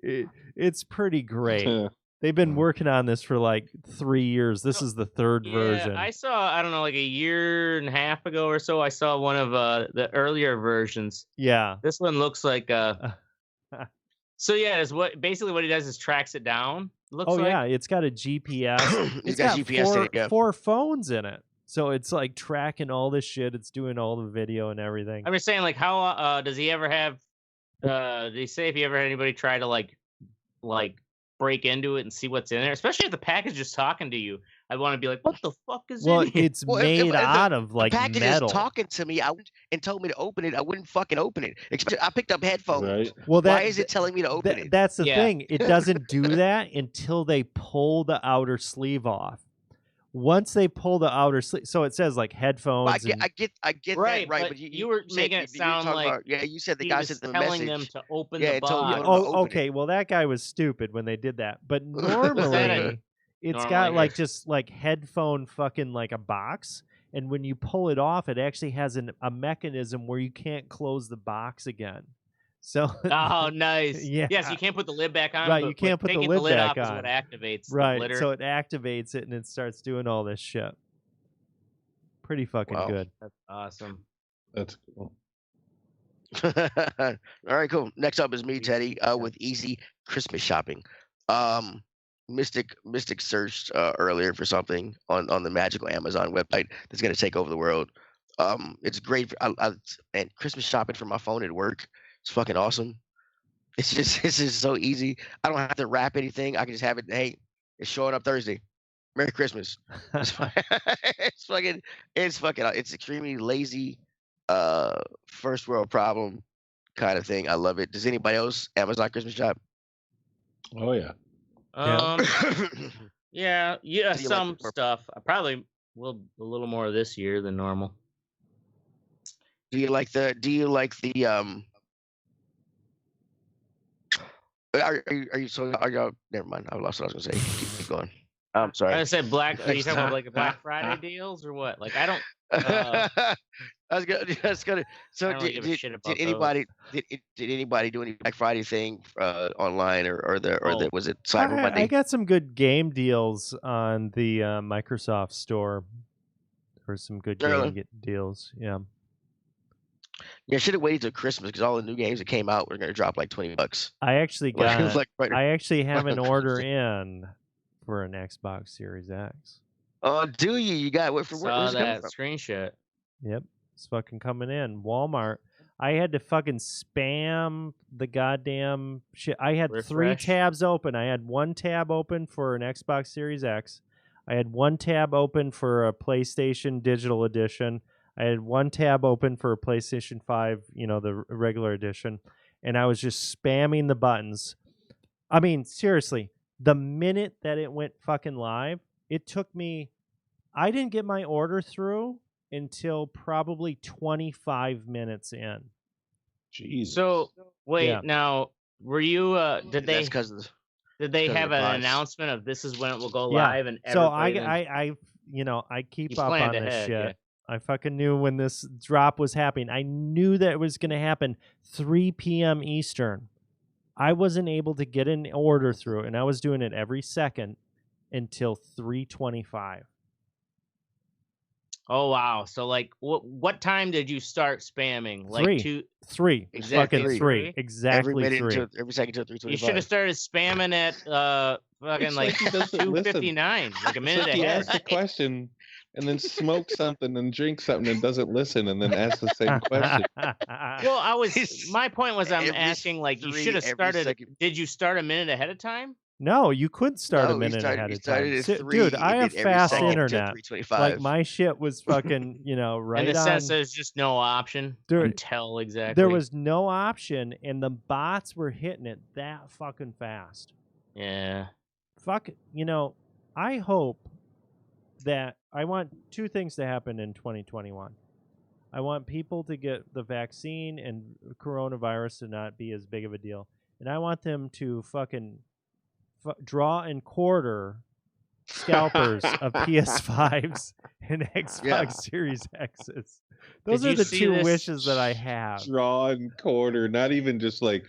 It's pretty great. They've been working on this for like 3 years. This is the third version. I saw, I don't know, like a year and a half ago or so, I saw one of the earlier versions. Yeah. This one looks like so yeah, is what he does is tracks it down. Looks like. Yeah, it's got a GPS. It's got GPS four phones in it. So it's like tracking all this shit. It's doing all the video and everything. I'm just saying, like, how does he ever have did he say if he ever had anybody try to like break into it and see what's in there? Especially if the package is talking to you. I want to be like, what the fuck is in here? It's made out of like metal. The package is talking to me and told me to open it. I wouldn't fucking open it. I picked up headphones. Right. Well, why is it telling me to open it? That's the thing. It doesn't do that until they pull the outer sleeve off. Once they pull the outer sleeve, so it says like headphones. Well, I get right, that, right? But you were making it sound like you said the guy sent them a message. Telling them to open the box. Okay. Well, that guy was stupid when they did that. But normally, it's got like just like headphone fucking like a box, and when you pull it off, it actually has a mechanism where you can't close the box again. So oh, nice. Yeah. Yes, you can't put the lid back on. Right, you can't put the lid back on. Is what activates right, the glitter. So it activates it and it starts doing all this shit. Pretty fucking good. That's awesome. That's cool. All right, cool. Next up is me, Teddy, with easy Christmas shopping. Mystic searched earlier for something on the magical Amazon website that's going to take over the world. It's great. And Christmas shopping for my phone at work. It's fucking awesome. It's just so easy. I don't have to wrap anything. I can just have it. Hey, it's showing up Thursday. Merry Christmas. It's extremely lazy, first world problem kind of thing. I love it. Does anybody else Amazon Christmas shop? Oh yeah. Yeah, some stuff. I probably will a little more this year than normal. Do you like the Are y'all? Never mind. I lost what I was gonna say. Keep going. I'm sorry. I said Black. Are you talking about like Black Friday deals or what? Like I don't. I was gonna. So did anybody do any Black Friday thing online or was it Cyber Monday? I got some good game deals on the Microsoft store. There were some good game deals. Yeah. Yeah, I should have waited till Christmas because all the new games that came out were going to drop like $20. I actually I actually have an order in for an Xbox Series X. Oh, do you? You got what for? Saw that screenshot. Yep, it's fucking coming in. Walmart. I had to fucking spam the goddamn shit. I had 3 tabs open. I had 1 tab open for an Xbox Series X. I had 1 tab open for a PlayStation Digital Edition. I had 1 tab open for a PlayStation 5, the regular edition, and I was just spamming the buttons. I mean, seriously, the minute that it went fucking live, it took me, I didn't get my order through until probably 25 minutes in. Jeez. So, wait, now, were you, did they have an announcement of this is when it will go live? And so I keep up on this shit. Yeah. I fucking knew when this drop was happening. I knew that it was going to happen 3 p.m. Eastern. I wasn't able to get an order through, and I was doing it every second until 3:25. Oh, wow. So, like, what time did you start spamming? Like 3. Exactly fucking 3. Exactly every 3. Every second until 3:25. You should have started spamming at fucking like 2:59, like a minute ahead. He asked the question and then smoke something and drink something and doesn't listen and then ask the same question. Well, my point was I'm asking, like, you should have started. Did you start a minute ahead of time? No, you could start a No, minute ahead he of time. started at So- 3. Dude, and I have did every fast second until internet. 3:25. Like my shit was fucking, And right it on. says there's just no option Dude, until exactly. There was no option, and the bots were hitting it that fucking fast. Yeah. Fuck, I hope that I want two things to happen in 2021. I want people to get the vaccine and coronavirus to not be as big of a deal. And I want them to fucking draw and quarter scalpers of PS5s and Xbox Yeah. Series X's. Those Did are you the see two this- wishes that I have. Draw and quarter, not even just like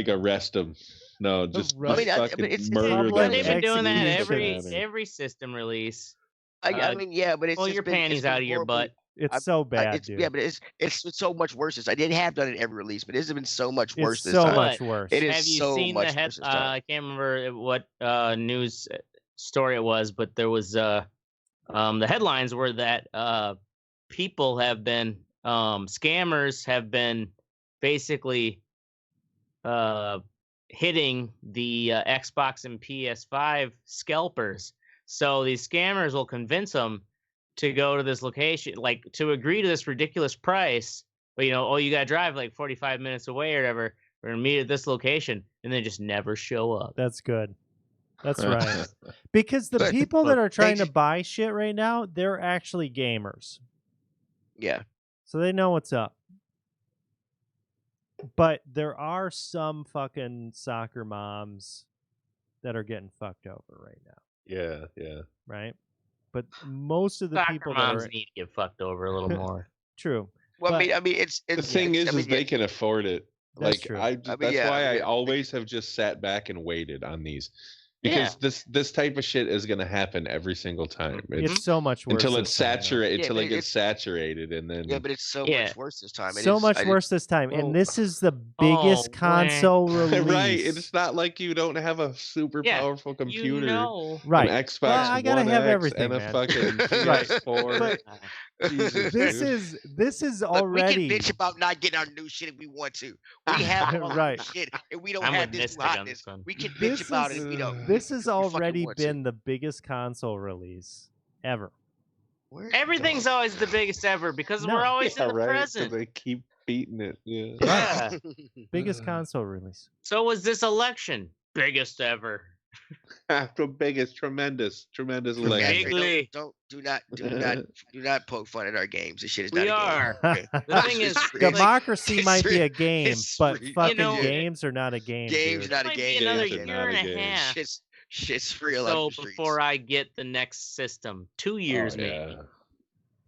arrest them. No, just, Right. I mean, fucking it's murder public them. They've been doing that execution. every system release. I mean, yeah, but it's Pull just your been, panties it's been out of your horribly- butt. It's so bad, dude. Yeah, but it's so much worse. They have done it every release, but it's been so much worse It's this so time. much worse. It is Have you so seen much the head? worse this time. I can't remember what news story it was, but there was the headlines were that people have been scammers have been basically hitting the Xbox and PS5 scalpers. So these scammers will convince them to go to this location, like to agree to this ridiculous price. But you gotta drive like 45 minutes away or whatever. We're gonna meet at this location, and they just never show up. That's good. That's right. Because the But- people that are trying to just- buy shit right now, they're actually gamers. Yeah. So they know what's up. But there are some fucking soccer moms that are getting fucked over right now, Yeah. right? But most of the Soccer people moms that are need to get fucked over a little more. true. Well, But- I mean, it's The thing it's- is, I mean, they can afford it. That's Like true. that's yeah, why I yeah. always have just sat back and waited on these, because this type of shit is gonna happen every single time. It's so much worse until it's this time, though. saturated, Yeah, until but it gets saturated, and then Yeah, but it's so Yeah. much worse this time. It So is- much I did- worse this time, Well- and this is the biggest Oh, console release. right. It's not like you don't have a super Yeah, powerful computer, right. an Xbox Well, I gotta One have X, everything, and a man. fucking Right. PS4. But Jesus, this dude. is Look, already we can bitch about not getting our new shit if we want to. We have all our Right. shit, and we don't I'm have with this new Mistic on hotness. this one. We can This bitch about is- it if we don't. this has we fucking already want to. been the biggest console release ever. Where's Everything's the always the biggest ever because No. we're always Yeah, in the right. So present. they keep beating it. Yeah. Yeah. dog? Biggest console release. So was this election biggest ever? The biggest, tremendous Tremendous. election. Bigly. Do not poke fun at our games. This shit is We not a are. game. The thing is, It's like, Democracy it's might be re- a game, it's but re- fucking know- games are not a game. Games dude. not a might game. be another Games are year not and a a game. half. Shit's real. So on the streets. before I get the next system, 2 years Oh, maybe. yeah.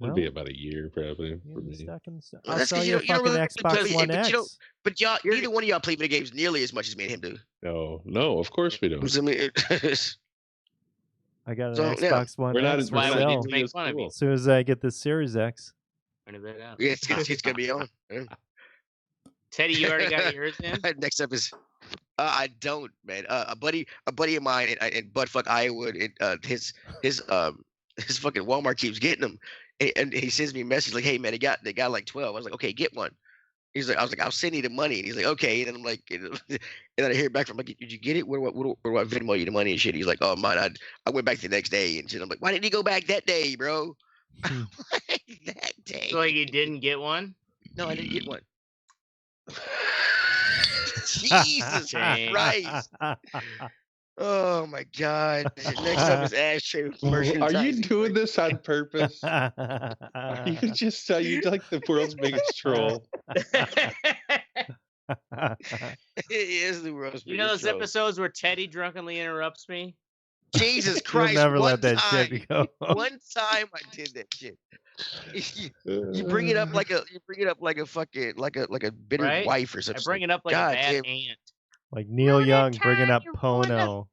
Well, It'd be about a year probably You're for me. stuck in the Well, I'll that's sell 'cause you you a don't- you don't fucking really Xbox play- One but you don't- X. But y'all, neither one of y'all play video games nearly as much as me and him do. No, of course we don't. I mean, I got an So, yeah. Xbox One We're not X as for Why would sale. you nearly make as fun of me? cool. As soon as I get the Series X. Pointed that out. yeah, it's gonna be on. Yeah. Teddy, you already got yours in? Next up is, I don't, man. A buddy of mine in Buttfuck Iowa, his fucking Walmart keeps getting them, and he sends me a message like, "Hey man, they got like 12." I was like, "Okay, get one." I was like, "I'll send you the money," and he's like, "Okay," and then I'm like, and then I hear back from him, like, "Did you get it? Where do I Venmo you the money and shit?" He's like, "Oh man, I went back the next day and shit." I'm like, "Why didn't you go back that day, bro?" Hmm. That day. So like you didn't get one? No, I didn't get one. Jesus Dang. Christ. Oh my God. Next up is Ashtray with merchandising. Are you doing this on purpose? You just you like the world's biggest troll. He is the world's You know those biggest troll. episodes where Teddy drunkenly interrupts me? Jesus You'll Christ. never one let that time, shit go. One time I did that shit. You bring it up like a fucking like a bitter Right? wife or I something. bring it up like God a bad damn. aunt. Like Neil Young bringing up Pono.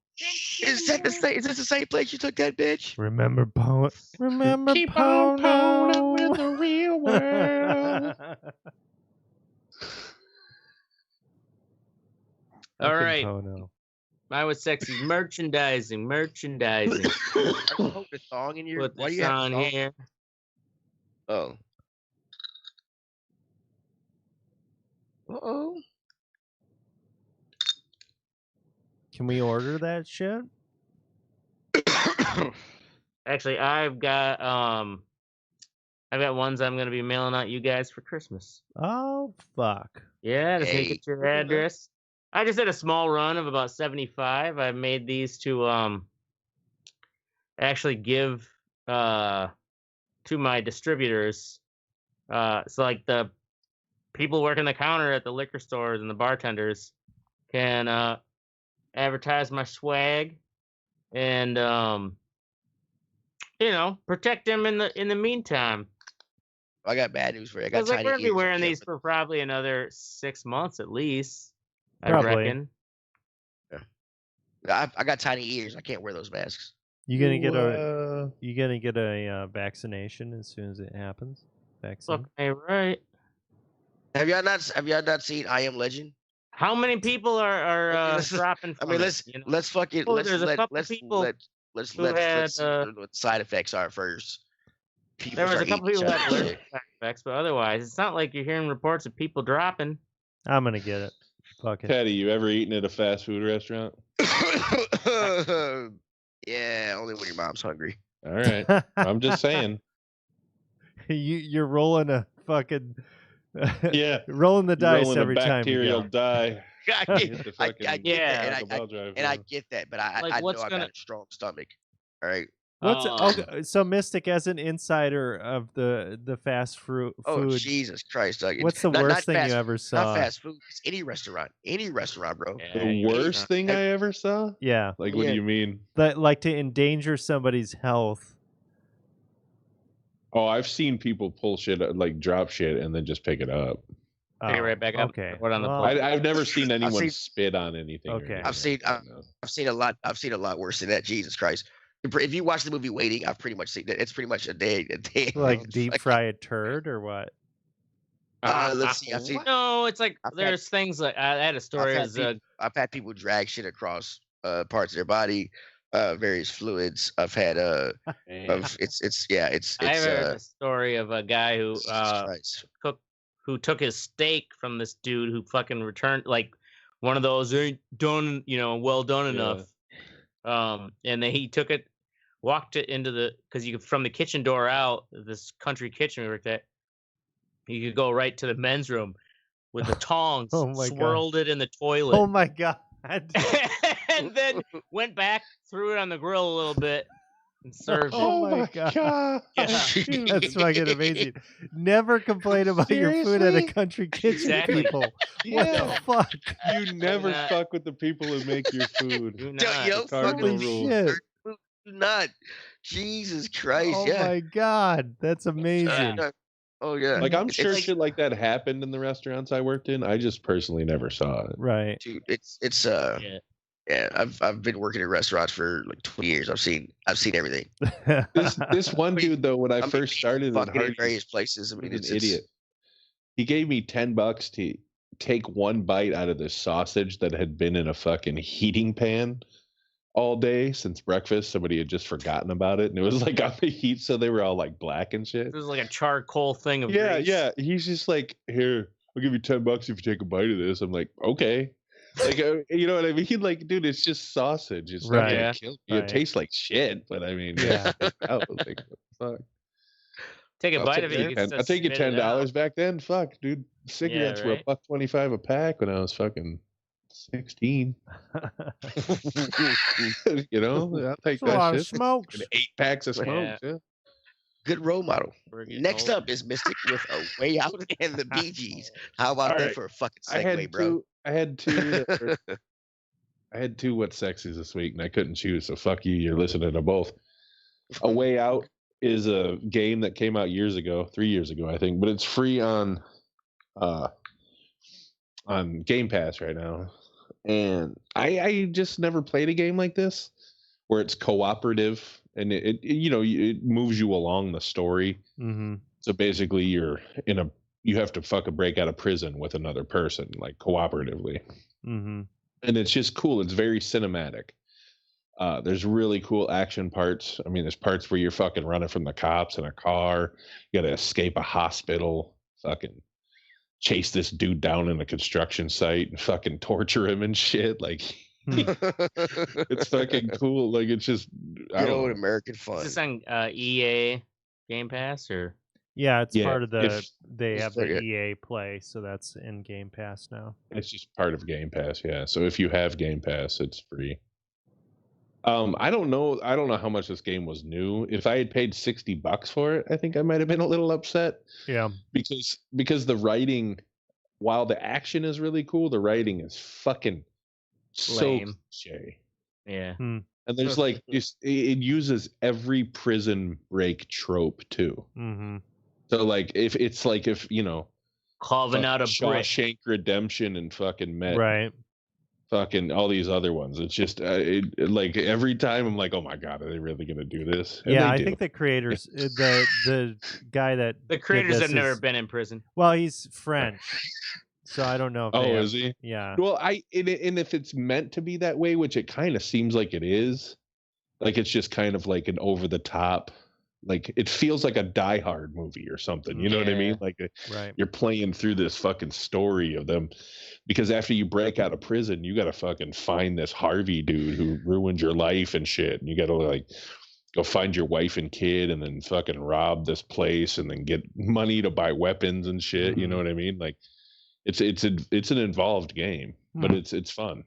Is that the same? Is this the same place you took that bitch? Remember Pono? Remember Keep on Pono? Pono in the real world. All Fucking right. Pono. Mine was sexy. Merchandising. Are you holding a thong in your? Put Why do this you have a on thong? here. Oh. Uh-oh. Can we order that shit? Actually, I've got ones I'm gonna be mailing out you guys for Christmas. Oh fuck! Yeah, just need to Hey. get your address. I just did a small run of about 75. I made these to actually give to my distributors. So like the people working the counter at the liquor stores and the bartenders can advertise my swag and protect them in the meantime. I got bad news for you. I got Because like tiny we're gonna be ears. wearing these for probably another 6 months at least. I Probably. reckon. I got tiny ears. I can't wear those masks. You gonna get a vaccination as soon as it happens? Vaccine. Fuck me right. Have y'all not seen I Am Legend? How many people are dropping from let's fucking Well, let's there's a let couple let's people let let's who let's had, let's see what the side effects are first. People there was a start couple eating people each who had other and allergic side effects, but otherwise, it's not like you're hearing reports of people dropping. I'm gonna get it. Fuck it. Teddy, you ever eaten at a fast food restaurant? shit. Yeah, only when your mom's hungry. All right. I'm just saying. You're rolling a fucking Yeah. rolling the dice Rolling a every time you bacterial go. die. I Hit the I fucking get that, and Taco Bell drive, I yeah. get that, but I Like, know what's I gonna- got a strong stomach. All right. So Mystic, as an insider of the fast food, Oh Jesus Christ! Doug. what's the Not worst thing fast, you ever Not saw? fast food. It's any restaurant, bro. Yeah, The you worst ate thing I ever saw? Yeah, Like, what Yeah. do you mean? that like to endanger somebody's health. Oh, I've seen people pull shit, like drop shit, and then just pick it up. Pick it right back up. Okay. Put it on the Well, plate. I've never seen anyone seen- spit on anything. or Okay. anything I've seen like that, no. I've seen a lot. I've seen a lot worse than that. Jesus Christ! If you watch the movie Waiting, I've pretty much seen that. It's pretty much a day. like deep fry a turd or what? Let's see. I've seen. No, it's like I've had- there's things like I had a story as I've had people drag shit across parts of their body, various fluids. I've had Man. it's I heard a story of a guy who Jesus Christ. took his steak from this dude who fucking returned like one of those ain't done, well done Yeah. enough. And then he took it, walked it into because you could from the kitchen door out, this country kitchen we worked at, you could go right to the men's room with the tongs, Oh my God. swirled it in the toilet, Oh my god! and then went back, threw it on the grill a little bit, and served it. Oh my God. Yeah. That's fucking amazing. Never complain about your food at a Seriously? country kitchen, Exactly. people. What Yeah. the fuck? You never not. fuck with the people who make your food. Do Don't- not. you know, The cardinal fucking Holy rule. shit! do not. Jesus Christ! Oh yeah. my god, that's amazing. Oh yeah. Like, I'm It's sure like- shit like that happened in the restaurants I worked in. I just personally never saw it. Right. Dude, it's Yeah. yeah. I've been working in restaurants for like 20 years. I've seen everything. This one dude though, when I mean, first started at fucking in Hardee's, various places. I mean, he's it's an idiot. He gave me $10 to take one bite out of this sausage that had been in a fucking heating pan all day since breakfast. Somebody had just forgotten about it, and it was like on the heat, so they were all like black and shit. This is like a charcoal thing of Yeah, grease. yeah. He's just like, here, I'll give you $10 if you take a bite of this. I'm like, okay. Like, you know what I mean? Like, dude, it's just sausage. It's not Right. gonna Yeah. kill you. Right. It tastes like shit, but I mean, Yeah. I was like, what the fuck? Take a I'll bite take of it. You it. can I'll take you spit it out. $10 back then. Fuck, dude. Cigarettes were right. $1.25 a pack when I was fucking 16. You know, I'll take That's a lot that of shit. smokes. And 8 packs of Yeah. smokes. Yeah. Good role model. We're getting Next old. up is Mystic with A Way Out and the Bee Gees. How about All that right. for a fucking I segue, had bro? I had two. that were- I had two What's Sexies this week, and I couldn't choose. So fuck you. You're listening to both. A Way Out is a game that came out 3 years ago, I think, but it's free on Game Pass right now. And I just never played a game like this where it's cooperative and it moves you along the story. Mm-hmm. So basically, you have to fucking break out of prison with another person, like cooperatively. Mm-hmm. And it's just cool. It's very cinematic. There's really cool action parts. I mean, there's parts where you're fucking running from the cops in a car. You got to escape a hospital. Fucking chase this dude down in a construction site and fucking torture him and shit. Like, It's fucking cool. Like it's just I Good don't old know. American Is fun. this on EA Game Pass or? Yeah, it's Yeah, part of the. if- They It's have part the of it. EA Play, so that's in Game Pass now. It's just part of Game Pass, yeah. So if you have Game Pass, it's free. I don't know. I don't know how much this game was new. If I had paid $60 for it, I think I might have been a little upset Yeah. because the writing, while the action is really cool, the writing is fucking so Lame. cliche. Yeah. And there's like just it uses every prison break trope too. Mm-hmm. So like if you know Carving out a brick. Shawshank Redemption and fucking met Right. fucking all these other ones. It's just like every time I'm like, oh my god, are they really gonna do this? And Yeah, they I do. think the creators, the guy that The did creators this have never is- been in prison. Well, he's French, so I don't know if. Oh, they have- is he? Yeah. Well, and if it's meant to be that way, which it kind of seems like it is, like it's just kind of like an over the top, like it feels like a Die Hard movie or something. You know what I mean? Like Right. you're playing through this fucking story of them, because after you break out of prison, you got to fucking find this Harvey dude who ruined your life and shit, and you got to like go find your wife and kid, and then fucking rob this place, and then get money to buy weapons and shit. You know what I mean? Like it's an involved game, but it's fun.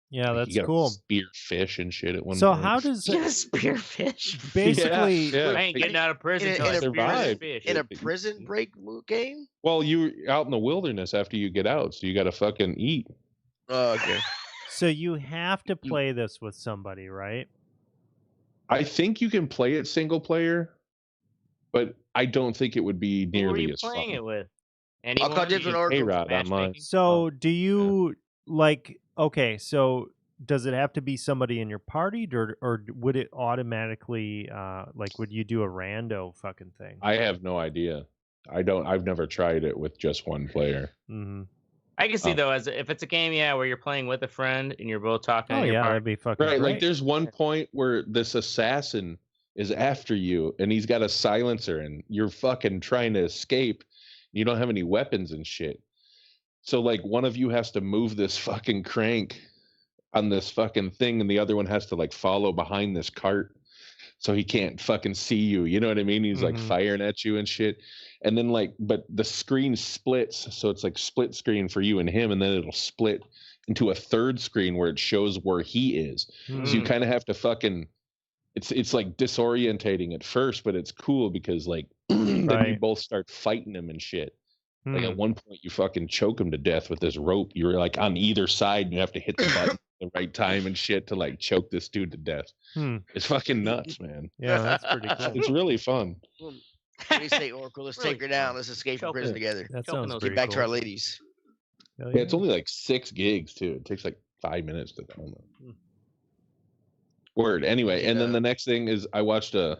Yeah, Like, that's you gotta cool. spear fish and shit at one So point. how does Just spearfish. basically? Yeah. I ain't getting out of prison In a- until I in a spear this survive. fish. In a prison break game? Well, you're out in the wilderness after you get out, so you got to fucking eat. Oh, okay. So you have to play this with somebody, right? I think you can play it single player, but I don't think it would be Who are nearly you as playing fun. it with? I'll Anyone? call different oracles. A-Rod online. Matchmaking? So do you like? Okay, so does it have to be somebody in your party, or would it automatically like would you do a rando fucking thing? I have no idea. I've never tried it with just one player. Mm-hmm. I can see Oh. though, as if it's a game, where you're playing with a friend and you're both talking. Oh in your yeah, party. that'd be fucking Right, great. like there's one point where this assassin is after you and he's got a silencer and you're fucking trying to escape. You don't have any weapons and shit. So like one of you has to move this fucking crank on this fucking thing and the other one has to like follow behind this cart so he can't fucking see you. You know what I mean? He's like Mhm. firing at you and shit. And then like but the screen splits, so it's like split screen for you and him, and then it'll split into a third screen where it shows where he is. So you kind of have to fucking it's like disorientating at first, but it's cool because like then you Right. both start fighting him and shit. Like Hmm. at one point you fucking choke him to death with this rope. You're like on either side and you have to hit the button at the right time and shit to like choke this dude to death. Hmm. It's fucking nuts, man. Yeah, that's pretty cool. It's really fun. What do you say, Oracle? Let's Really take her down. Let's escape from Choking. prison together. That Choking sounds those- pretty Get back to cool. our ladies. Hell Yeah, it's only like 6 gigs too. It takes like 5 minutes to download. Word. Anyway, and then Yeah. the next thing is I watched a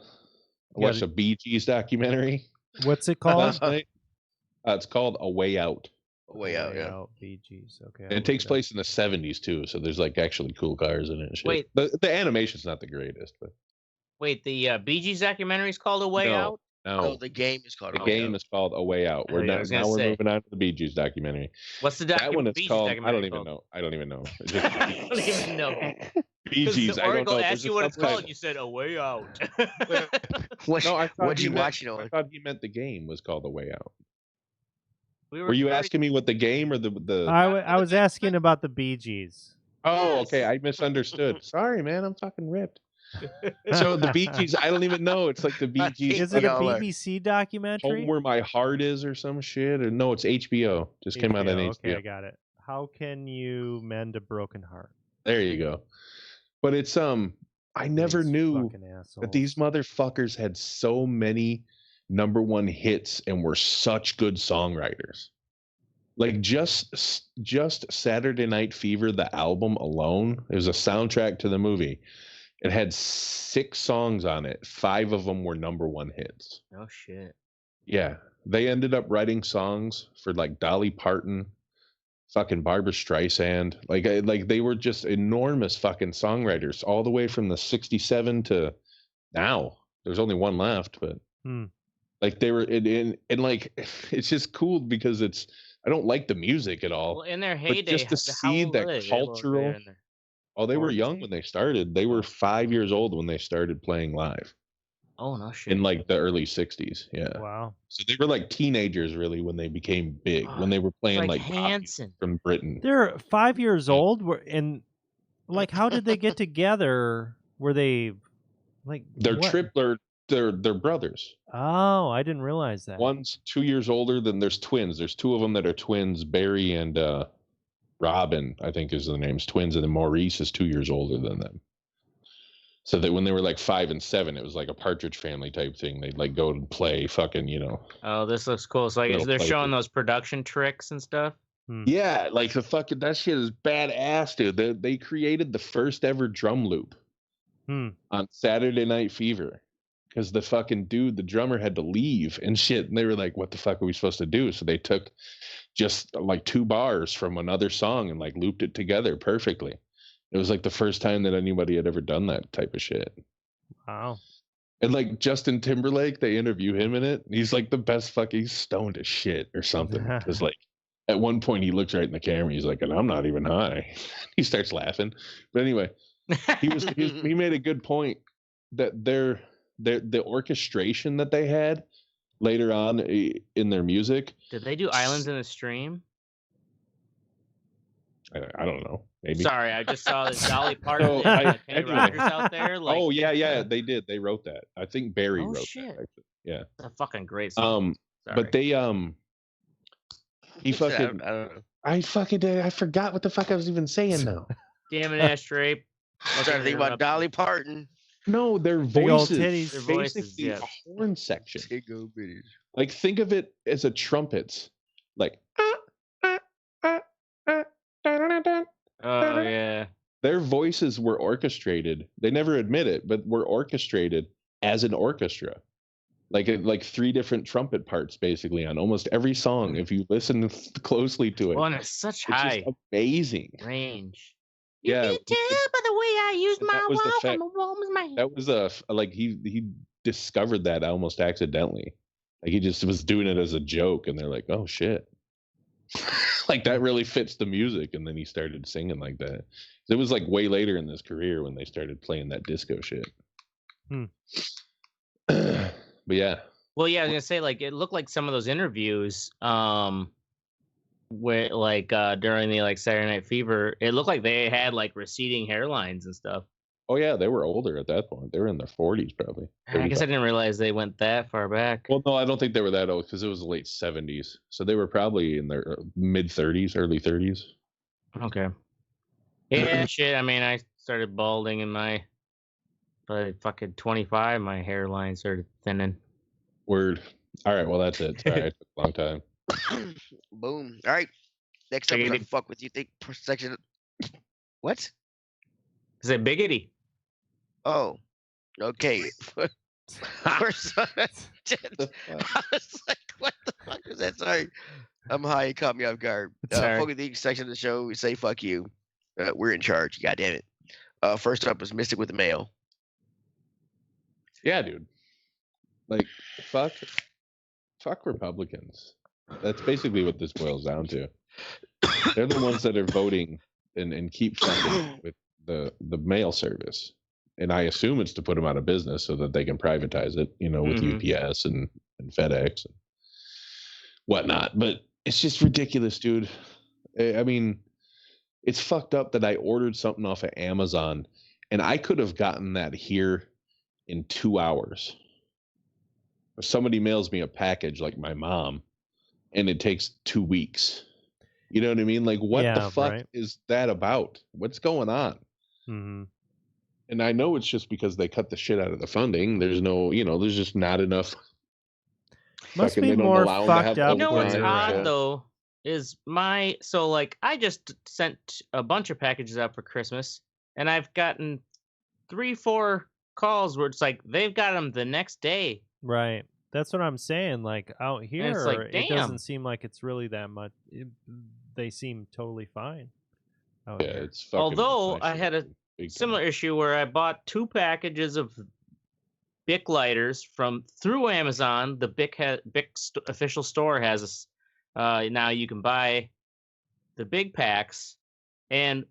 Bee Gees documentary What's it called? last night. It's called A Way Out. Way out, yeah. BGs. Okay. And it takes place in the 70s too, so there's like actually cool cars in it and shit. Wait. The animation's not the greatest, but Wait, the Bee Gees documentary is called A Way No. Out? no. Oh, the game is called The A Way game Out. is called A Way Out. We're Oh, yeah, I now, was gonna now we're say. moving on to the Bee Gees documentary. What's the That one Bee is Gees called I documentary don't even called? know. I don't even know. It's I just don't even know. Bee 'Cause Gees. the I don't Oracle know. asked There's you a what it's subtitle. called. You said A Way Out. What, No, I thought what'd he you meant- watch, you know? I thought he meant the game was called A Way Out. We Were you already- asking me what the game or the? I was asking about the Bee Gees. Oh, Yes. okay. I misunderstood. Sorry, man. I'm fucking ripped. So the Bee Gees. I don't even know. It's like the Bee Gees. Is it a Yeah, like- BBC documentary? Home Where My Heart Is or some shit? Or no, it's HBO. Just came out on HBO. Okay, I got it. How can you mend a broken heart? There you go. But it's I never These knew fucking that these assholes. motherfuckers had so many #1 hits and were such good songwriters. Like just Saturday Night Fever, the album alone, it was a soundtrack to the movie. It had 6 songs on it. 5 of them were #1 hits. Oh shit. Yeah, they ended up writing songs for like Dolly Parton, fucking Barbara Streisand. Like they were just enormous fucking songwriters all the way from the 67 to now. There's only one left, but Hmm. like they were in like it's just cool because I don't like the music at all. Well, in their But heyday, just to how see old that were they? They were cultural- in their Oh, they were young when they started. They were 5 years old when they started playing live Oh no shit. in like the early 60s. Yeah. Wow. So they were like teenagers really when they became big, when they were It's playing like like pop music Hanson. from Britain. They're 5 years Yeah. old. And like, how did they get together? Were they like They're what? they're brothers. Oh, I didn't realize that. One's 2 years older than there's twins. There's two of them that are twins, Barry and Robin, I think is the name's twins, and then Maurice is 2 years older than them. So that when they were like 5 and 7, it was like a Partridge Family type thing. They'd like go and play fucking, you know. Oh, this looks cool. So I guess Little they're places. showing those production tricks and stuff. Yeah, like the fucking that shit is badass, dude. They created the first ever drum loop on Saturday Night Fever because the fucking dude, the drummer, had to leave and shit, and they were like, "What the fuck are we supposed to do?" So they took just like 2 bars from another song and like looped it together perfectly. It was like the first time that anybody had ever done that type of shit. Wow. And like Justin Timberlake, they interview him in it. And he's like the best fucking stoned as shit or something. Because like at one point he looks right in the camera. He's like, and I'm not even high. He starts laughing. But anyway, he made a good point that the orchestration that they had later on in their music. Did they do Islands in the Stream? I don't know. Maybe. Sorry, I just saw this Dolly Parton Oh, and Kenny Rogers out there. Like, oh yeah, they did. They wrote that. I think Barry Oh, wrote shit. that. Actually. Yeah. It's a fucking great song. But they he fucking I don't know. I fucking did. I forgot what the fuck I was even saying now. Damn it, Ashtray. I'm trying to think about Dolly Parton. No, their Big old voices. titties. Their Basically, voices, yeah. a horn section. Tingo bitties. Like think of it as a trumpets. Like Oh yeah. their voices were orchestrated. They never admit it, but were orchestrated as an orchestra. Like 3 different trumpet parts basically on almost every song if you listen closely to it. Well, and it's such It's high just amazing. range. Yeah, You can tell by the way I use and my that was the walk. fact- I'm a woman's man. That was like he discovered that almost accidentally. Like he just was doing it as a joke, and they're like, "Oh shit!" Like that really fits the music, and then he started singing like that. It was like way later in his career when they started playing that disco shit. But yeah, Well, yeah, I was gonna say like it looked like some of those interviews, where like during the like Saturday Night Fever, it looked like they had like receding hairlines and stuff. oh yeah, they were older at that point. They were in their 40s probably. I guess I didn't realize they went that far back. Well, no, I don't think they were that old because it was the late 70s. So they were probably in their mid 30s, early 30s. Okay. Yeah, shit. I mean, I started balding in my, by fucking 25, my hairline started thinning. Word. All right, well that's it. Sorry, it took a long time. Boom. All right. Next up is Biggity. a fuck with you think section. What? Is it biggity? Oh. Okay. First, I The fuck? was like, what the fuck is that? Sorry. I'm high. It caught me off guard. Sorry. Fuck with you section of the show. We say fuck you. We're in charge. God damn it. First up is Mistic with the Mail. Yeah, dude. Like, fuck Republicans. That's basically what this boils down to. They're the ones that are voting and keep fucking with the mail service. And I assume it's to put them out of business so that they can privatize it, you know, with UPS and FedEx and whatnot. But it's just ridiculous, dude. I mean, it's fucked up that I ordered something off of Amazon and I could have gotten that here in 2 hours. Or somebody mails me a package like my mom and it takes 2 weeks. You know what I mean? Like, what the fuck is that about? What's going on? And I know it's just because they cut the shit out of the funding. There's no, you know, there's just not enough. Must be more fucked up. You know what's overtime. odd though is so like I just sent a bunch of packages out for Christmas, and I've gotten 3-4 calls where it's like they've got them the next day. Right. That's what I'm saying. Like out here, it's like, it damn. doesn't seem like it's really that much. They seem totally fine. Out Yeah, here. it's fucking Although I had a big similar time. issue where I bought 2 packages of Bic lighters through Amazon. The Bic official store has now you can buy the big packs, and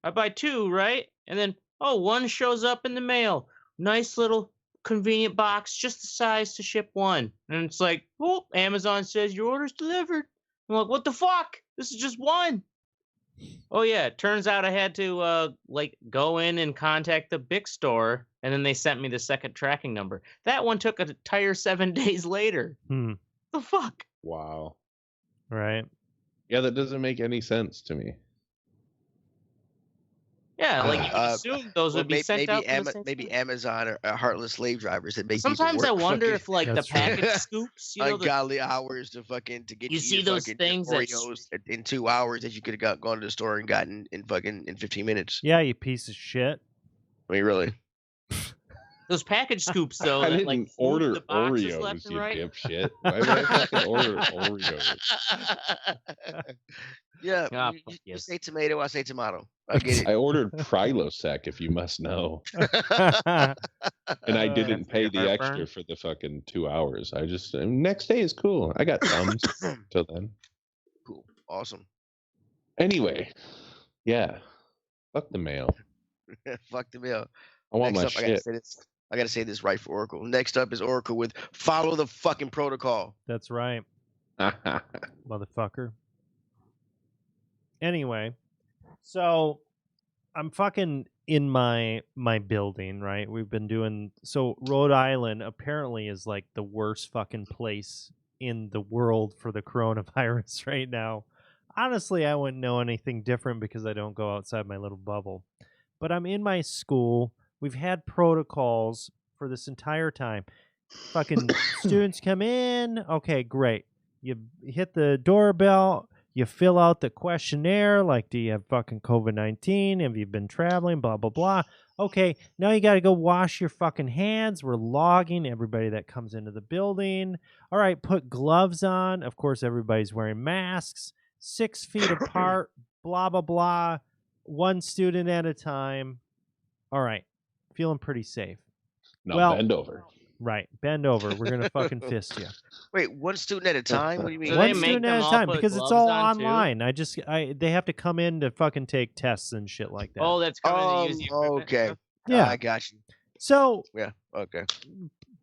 I buy 2, right? And then, oh, 1 shows up in the mail. Nice little convenient box, just the size to ship 1. And it's like, oh, Amazon says your order's delivered. I'm like, what the fuck? This is just 1. Oh yeah, it turns out I had to like go in and contact the Bic store, and then they sent me the second tracking number. That one took an entire 7 days later. Hmm. The fuck? Wow. Right. Yeah, that doesn't make any sense to me. Yeah, like you would assume those Well, would be sent out. maybe Amazon or heartless slave drivers that make people Sometimes I work wonder fucking if like the That's true. package scoops, you know, the, ungodly hours to get You see your those fucking things that Oreos in 2 hours that you could have gone to the store and gotten in 15 minutes. Yeah, you piece of shit. I mean, really. those package scoops though I that didn't like order move the boxes Oreos, left and you right. dipshit. Why would I fucking order Oreos? Yeah, Ah, you yes. say tomato, I say tomato. I get I it. ordered Prilosec, if you must know, and I didn't pay the extra for the fucking 2 hours. I just next day is cool. I got thumbs till then. Cool, awesome. Anyway, yeah, fuck the mail. Fuck the mail. I want Next my up, shit. I gotta say this right for Oracle. Next up is Oracle with follow the fucking protocol. That's right, motherfucker. Anyway, so I'm fucking in my building, right? We've been doing so Rhode Island apparently is like the worst fucking place in the world for the coronavirus right now. Honestly, I wouldn't know anything different because I don't go outside my little bubble. But I'm in my school. We've had protocols for this entire time. Fucking students come in. Okay, great. You hit the doorbell. You fill out the questionnaire, like, do you have fucking COVID-19? Have you been traveling? Blah, blah, blah. Okay, now you got to go wash your fucking hands. We're logging everybody that comes into the building. All right, put gloves on. Of course, everybody's wearing masks. 6 feet apart, blah, blah, blah. 1 student at a time. All right, feeling pretty safe. No, Well- bend over. Right, bend over. We're going to fucking fist you. Wait, 1 student at a time? What do you mean? So One they make student them at a all time put because it's gloves all on, too? online. They have to come in to fucking take tests and shit like that. Oh, that's coming to use the equipment. Okay. yeah. I got you. So Yeah, okay.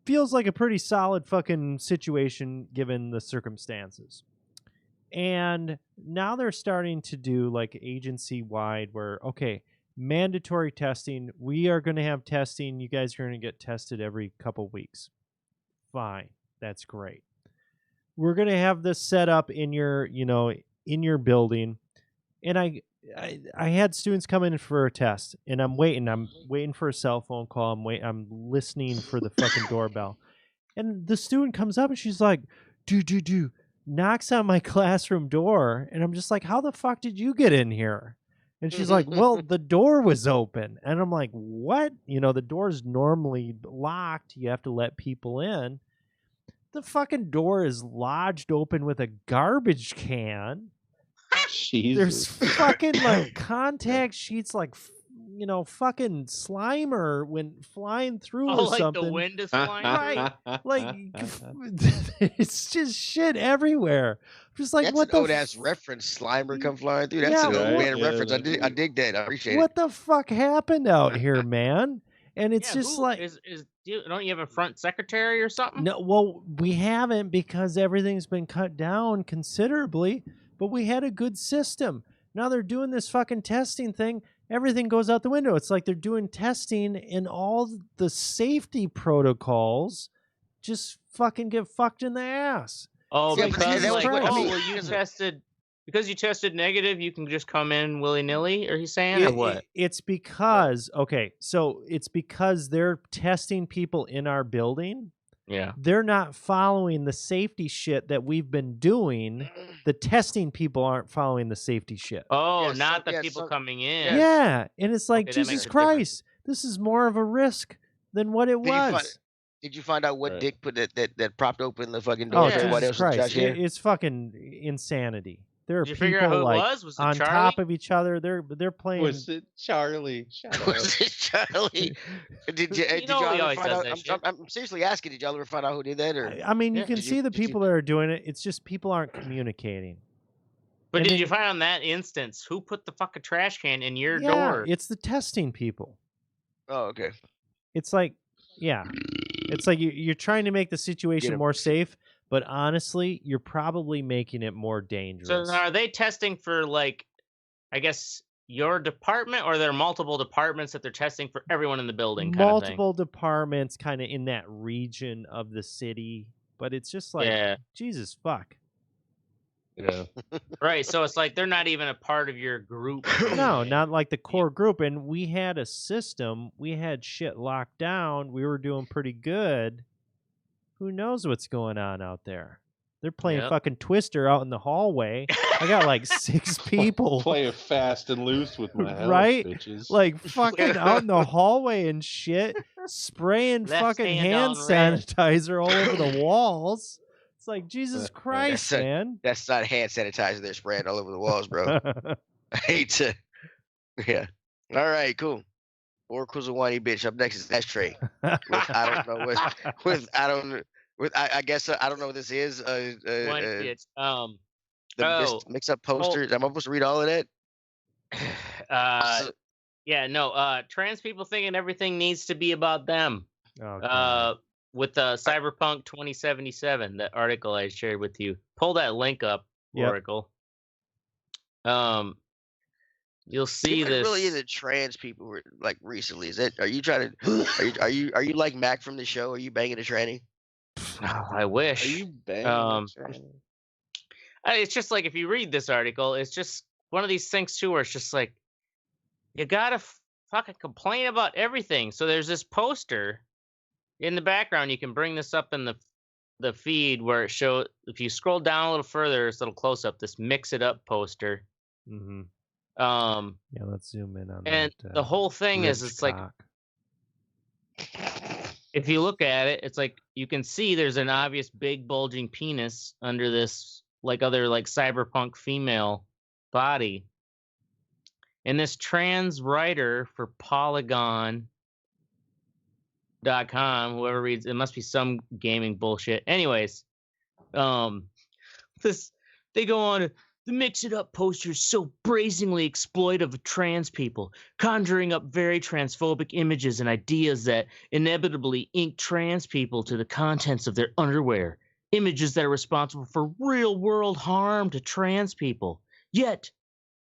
feels like a pretty solid fucking situation given the circumstances. And now they're starting to do like agency wide where, okay, mandatory testing. We are going to have testing. You guys are going to get tested every couple weeks. Fine. That's great. We're going to have this set up in your, in your building. And I had students come in for a test and I'm waiting for a cell phone call. I'm listening for the fucking doorbell. And the student comes up and she's like, dude, knocks on my classroom door. And I'm just like, how the fuck did you get in here? And she's like, well, the door was open. And I'm like, what? The door's normally locked. You have to let people in. The fucking door is lodged open with a garbage can. There's Jesus. fucking like contact sheets, like, fucking Slimer went flying through Oh, or like something. the wind is flying. Right. Like, it's just shit everywhere. Just like, That's what an the old ass reference. Slimer come flying through. That's Yeah, an old right, man yeah, reference. I that- dig that. I appreciate what it. the fuck happened out here, man? And it's Yeah, just who like, don't you have a front secretary or something? no, well, we haven't because everything's been cut down considerably, but we had a good system. Now they're doing this fucking testing thing. Everything goes out the window. It's like they're doing testing and all the safety protocols just fucking get fucked in the ass. Oh, Yeah, but because that was like, what I oh, mean. well, because you tested negative, you can just come in willy nilly. Are you saying or what? It's because, okay, so it's because they're testing people in our building. Yeah. They're not following the safety shit that we've been doing. The testing people aren't following the safety shit. Oh, Yeah, not so- the yeah, people so- coming in. Yeah, and it's like, Okay, that makes Jesus a difference. Christ, this is more of a risk than what it was. Did you find out what Right. dick put that propped open the fucking door? Oh, so everybody Jesus else was Christ, Josh here? it's fucking insanity. There are Did you figure out who people it like was? Was it on Charlie? top of each other. They're playing. Was it Charlie? Shut up. Was it Charlie? Did you? Did know y'all he ever always find does out? that I'm, shit. I'm seriously asking. Did y'all ever find out who did that? Or I mean, you Yeah. can Did see you- the did you- people that are doing it. It's just people aren't communicating. But And did then- you find on that instance who put the fucking trash can in your Yeah, door? it's the testing people. Oh, okay. It's like, yeah, it's like you're trying to make the situation more safe, but honestly, you're probably making it more So dangerous. are they testing for, like, I guess, your department, or there are multiple departments that they're testing for everyone in the building? Multiple departments kind of in that region of the city, but it's just like, Yeah. Jesus fuck. Yeah. Right. So it's like they're not even a part of your group. No, not like the core group. And we had a system. We had shit locked down. We were doing pretty good. Who knows what's going on out there? They're playing Yep. fucking Twister out in the hallway. I got like 6 people. Play it fast and loose with my health, Right? bitches. Like fucking out in the hallway and shit, spraying Left fucking hand hand on red. sanitizer all over the walls. It's like, Jesus Christ, That's man. That's not hand sanitizer they're spraying all over the walls, bro. I hate to. Yeah. All right, cool. Oracle's a whiny bitch. Up next is Ashtray. I don't know I guess I don't know what this is. One bitch. The mix up posters. Am I supposed to read all of that? Yeah, no. Trans people thinking everything needs to be about them. Okay. With Cyberpunk 2077, that article I shared with you. Pull that link up, Yep. Oracle. You'll see You're this. really into trans people like recently. Is it? Are you trying to? Are you like Mac from the show? Are you banging a tranny? Oh, I wish. Are you banging? It's just like, if you read this article, it's just one of these things too, where it's just like, you gotta fucking complain about everything. So there's this poster in the background. You can bring this up in the feed where it shows. If you scroll down a little further, it's a little close up. This Mix It Up poster. Mm-hmm. Yeah, let's zoom in on and that. the whole thing is, it's like, if you look at it, it's like you can see there's an obvious big bulging penis under this, like, other like cyberpunk female body. And this trans writer for Polygon.com, whoever reads it, must be some gaming bullshit. Anyways, they go on. The Mix It Up poster is so brazenly exploitive of trans people, conjuring up very transphobic images and ideas that inevitably ink trans people to the contents of their underwear, images that are responsible for real-world harm to trans people. Yet,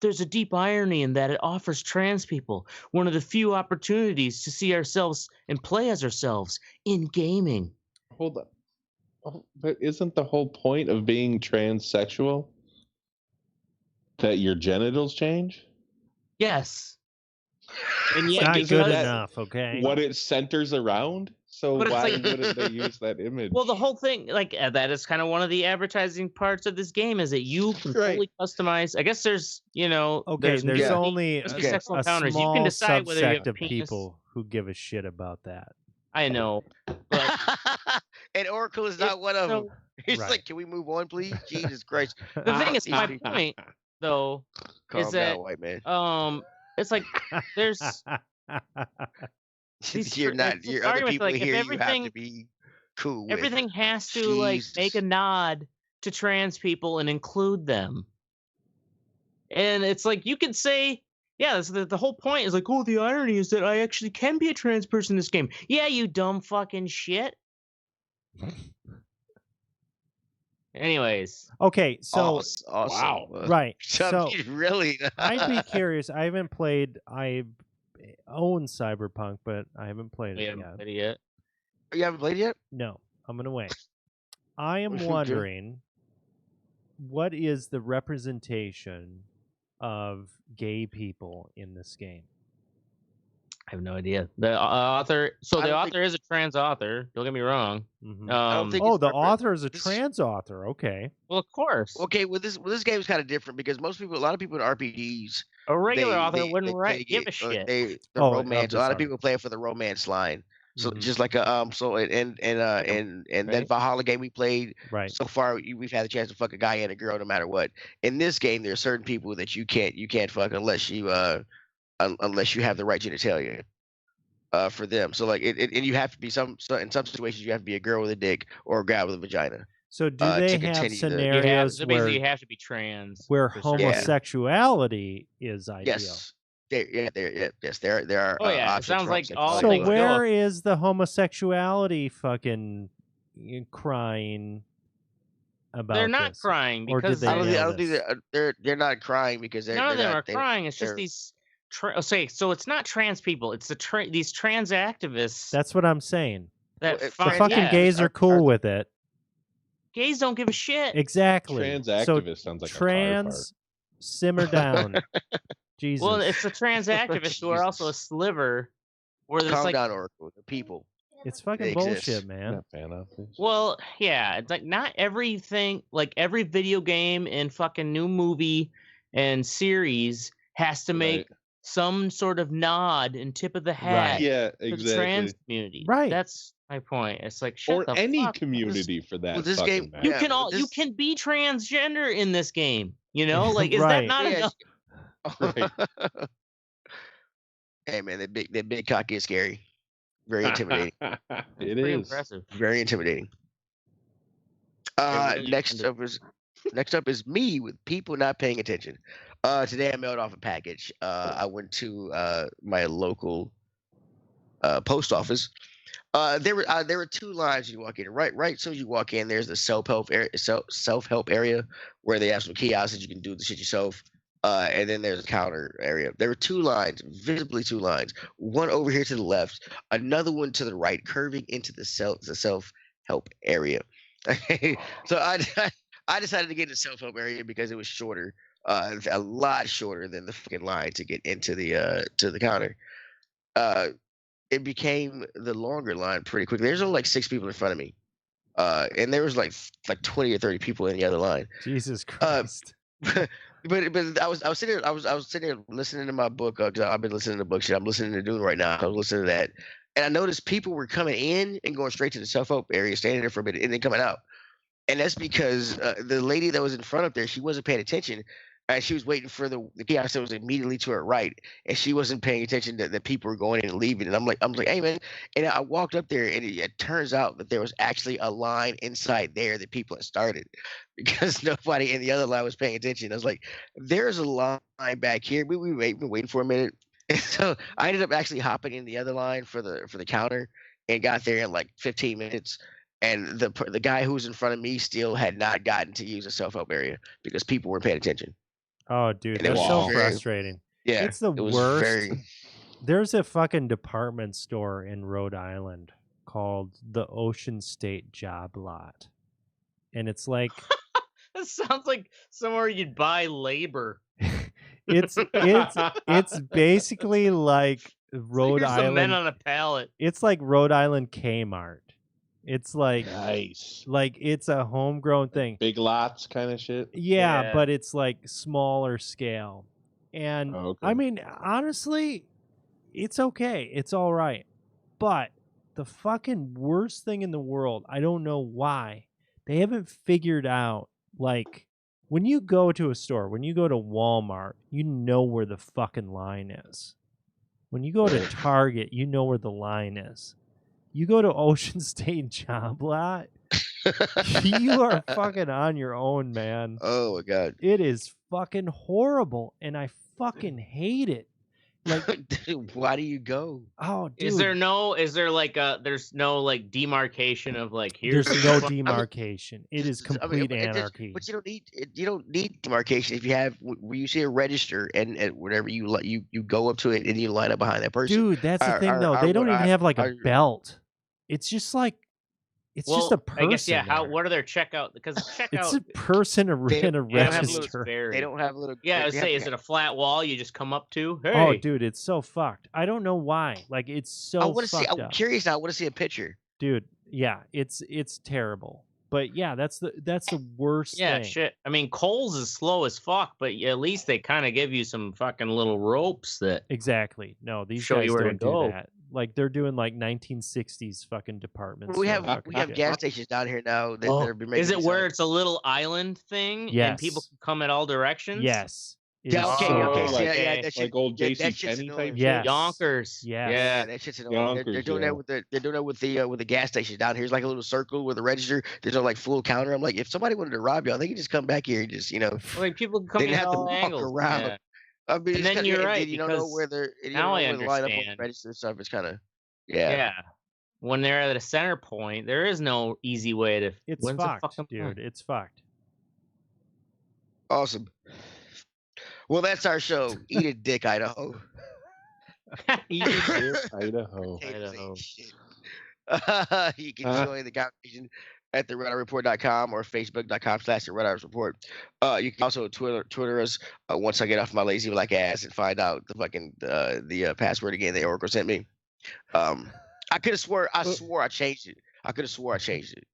there's a deep irony in that it offers trans people one of the few opportunities to see ourselves and play as ourselves in gaming. Hold up. Oh, but isn't the whole point of being transsexual that your genitals change? Yes. And It's yet, not isn't good that enough, okay? what it centers around? So But it's why like- wouldn't they use that image? Well, the whole thing, like, that is kind of one of the advertising parts of this game, is that you can fully customize. I guess there's, Okay, there's Yeah. only must be Okay. sexual a encounters. You small can decide whether you have subset a of penis. people who give a shit about that. I know, but And Oracle is not one of them. He's Right. like, can we move on, please? Jesus Christ. the thing is, These my people- point, though, Calm is that down, white man. it's like there's You're not. it's You're this other argument, people like, if here. You have everything- to be cool with. everything has to like make a Jesus. nod to trans people and include them. And it's like, you could say, yeah, that's the whole point is like, oh, the irony is that I actually can be a trans person in this game. Yeah, you dumb fucking shit. Anyways, Okay, so awesome. Wow. right. So Really? I'd be curious. I haven't played. I own Cyberpunk, but I haven't played we it haven't yet. played it yet. You haven't played yet? No, I'm gonna wait. I am Okay. wondering, what is the representation of gay people in this game? I have no idea. The author. So I the don't author is a trans author. Don't get me wrong. Mhm. I don't think Oh, it's the author is a this- trans author. Okay. Well, of course. Okay, well this game is kind of different because a lot of people in RPGs, A regular they- author they- wouldn't they write, give a get- shit. The Oh, romance. A lot of sorry. people play it for the romance line. So Mhm. just like a so and that Right. Valhalla game we played Right. so far, we've had a chance to fuck a guy and a girl no matter what. In this game, there are certain people that you can't fuck unless you have the right genitalia. For them, so like and you have to be in some situations you have to be a girl with a dick or a guy with a vagina. So do to they have continue the- scenarios so basically you where have to be trans. where for certain- homosexuality is ideal? Yes. There are Oh, yeah, it options sounds for like all homosexuality. So things go. where is the homosexuality fucking crying about They're not this? crying Or did because they I don't nail think this? they're not crying because none of them not, are crying. It's just they're- these. So it's not trans people. It's these trans activists That's what I'm saying. that Well, The find fucking yeah, gays are cool with it. gays don't give a shit. Exactly. Trans So activist sounds like a car trans, simmer down. Jesus. Well, it's the trans activists who are also a Jesus. sliver, where there's calm like, down, Oracle. The people. it's fucking They bullshit, exist. part. man. Not a fan of this. well, yeah, it's like not everything, like every video game and fucking new movie and series has to make Right. some sort of nod and tip of the hat Right. Yeah, to the exactly. trans community. Right. That's my point. It's like shut Or the any fuck up. community for that well, this fucking game- matter. You Yeah, can but you this- can be transgender in this game. You know, like is that Right. not Yeah, enough? Right. Hey man, that big cock is scary. Very intimidating. It Pretty is. impressive. Very intimidating. really Next up is me with people not paying attention. Today I mailed off a package. I went to my local post office. There were two lines you walk in. Right. So you walk in, there's the self-help area where they have some kiosks that you can do the shit yourself. And then there's a counter area. There were two lines, visibly two lines. One over here to the left, another one to the right, curving into the self-help area. So I decided to get in the self-help area because it was shorter, a lot shorter than the fucking line to get into the to the counter. It became the longer line pretty quickly. There's only like 6 people in front of me, and there was like 20 or 30 people in the other line. Jesus Christ. But I was sitting there, I was sitting there listening to my book because I've been listening to book shit. I'm listening to Dune right now. I was listening to that, and I noticed people were coming in and going straight to the self-help area, standing there for a minute, and then coming out. And that's because the lady that was in front of there, she wasn't paying attention. And she was waiting for the kiosk that was immediately to her right, and she wasn't paying attention that people were going in and leaving. And I'm like, hey man! And I walked up there, and it turns out that there was actually a line inside there that people had started, because nobody in the other line was paying attention. I was like, there's a line back here. We been waiting for a minute, and so I ended up actually hopping in the other line for the counter, and got there in like 15 minutes. And the guy who was in front of me still had not gotten to use a self-help area because people weren't paying attention. Oh, dude, And it that's was so very- frustrating. Yeah, It's the it was worst. very- There's a fucking department store in Rhode Island called the Ocean State Job Lot. And it's like That sounds like somewhere you'd buy labor. it's basically like Rhode Here's some men Island. on a pallet. It's like Rhode Island Kmart. It's like Nice. it's a homegrown thing. Big lots kind of shit. Yeah, Yeah. but it's like smaller scale. And Oh, okay. I mean, honestly, it's okay. It's all right. But the fucking worst thing in the world, I don't know why, they haven't figured out, like, when you go to a store, when you go to Walmart, you know where the fucking line is. When you go to Target, you know where the line is. You go to Ocean State Job Lot, you are fucking on your own, man. Oh my god! It is fucking horrible, and I fucking hate it. Like, Dude, why do you go? oh, dude, Is there there's no like demarcation of like here's there's the no fuck- demarcation. It is complete anarchy. But you don't need demarcation if you have where you see a register and whatever you go up to it and you line up behind that person. Dude, that's the Our- thing, our- though. our- They don't even have like a our- belt. It's just like, it's just a person. I guess yeah. there. What are their checkout? Because checkout It's a person They- in a they don't have little- register. They don't have little. Yeah, I they would have- say, is it a flat wall you just come up to? Hey, Oh, dude, it's so fucked. I don't know why. Like, it's so I want to see. fucked I'm up. curious now. I want to see a picture. Dude, yeah, it's terrible. But yeah, that's the worst yeah, thing. shit. I mean, Kohl's is slow as fuck, but at least they kind of give you some fucking little ropes that. Exactly. No, these Show guys you where to don't do go. that. Like, they're doing like 1960s fucking departments. We have gas shit. stations down here now that Oh, they're making. is it these where signs. it's a little island thing and people Yes. can come at all directions? Yes. It Yeah, is okay, so okay, good. see, yeah, Okay. that shit, Like old yeah, JC that shit's Penney type annoying. shit? Yes. Yonkers. Yes. Yeah, Yeah. that shit's annoying. They're Yonkers, doing yeah. that with they're doing that with the gas station down here. It's like a little circle with a register. There's no like full counter. I'm like, if somebody wanted to rob y'all, they could just come back here and just Like people can they come in didn't have to all walk angles. around. Yeah. I mean, And it's then kinda, you're and right, then you don't know because where they're you now don't I know where the lineup on the understand. register and stuff. It's kind of Yeah. When they're at a center point, there is no easy way to. It's when's the fucked, fucking dude. It's fucked. awesome. Well, that's our show. Eat a dick, Idaho. You do. Idaho. Potatoes ain't Idaho. shit. You can join the conversation at theredeyereport.com or facebook.com/theredeyereport. You can also Twitter us once I get off my lazy black ass and find out the fucking the password again that Oracle sent me. I could have swore I changed it. I could have swore I changed it.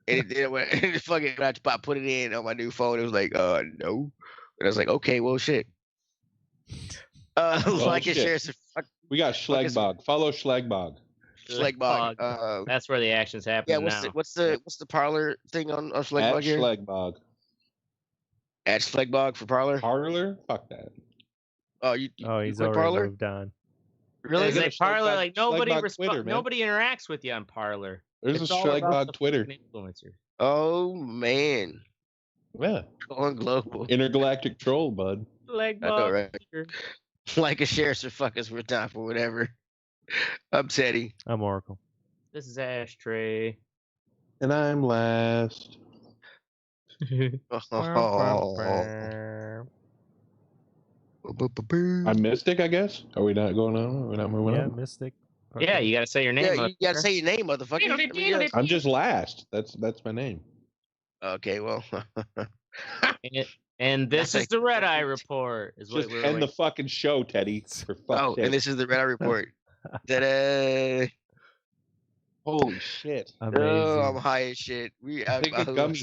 And it fucking when I put it in on my new phone, it was like, no. And I was like, okay, well shit. Like and shit. share some We got Schlegbog. Follow Schlegbog. Schlegbog. That's where the action's happening Yeah, now. what's the parlor thing on At Schlegbog here? Schlegbog. At Schlegbog for parlor? Parlor? Fuck that. Oh, you Oh, he's quit already parlor? moved on. Really? Yeah, Like Parlor, Schlegbog- like nobody Schlegbog Twitter, man. nobody interacts with you on Parlor. There's It's a all about Schlegbog the Twitter. fucking influencers. Oh man, Yeah. going global. Intergalactic troll, bud. Like I know, right? Twitter. Like a share some fuckers for time or whatever. I'm Teddy. I'm Oracle. This is Ashtray. And I'm last. I'm Mystic, I guess. Are we not going on? Are we not moving Yeah, on? Mystic. Yeah, you gotta say your Yeah, name. you gotta say your name, motherfucker. I mean, yeah. I'm just last. That's my name. Okay, well. And this That's is the Red Eye Report. Is what Just we're end the like. fucking show, Teddy. For fuck's Oh, sake. and this is the Red Eye Report. Ta-da! Holy shit. Amazing. Oh, I'm high as shit. I think it comes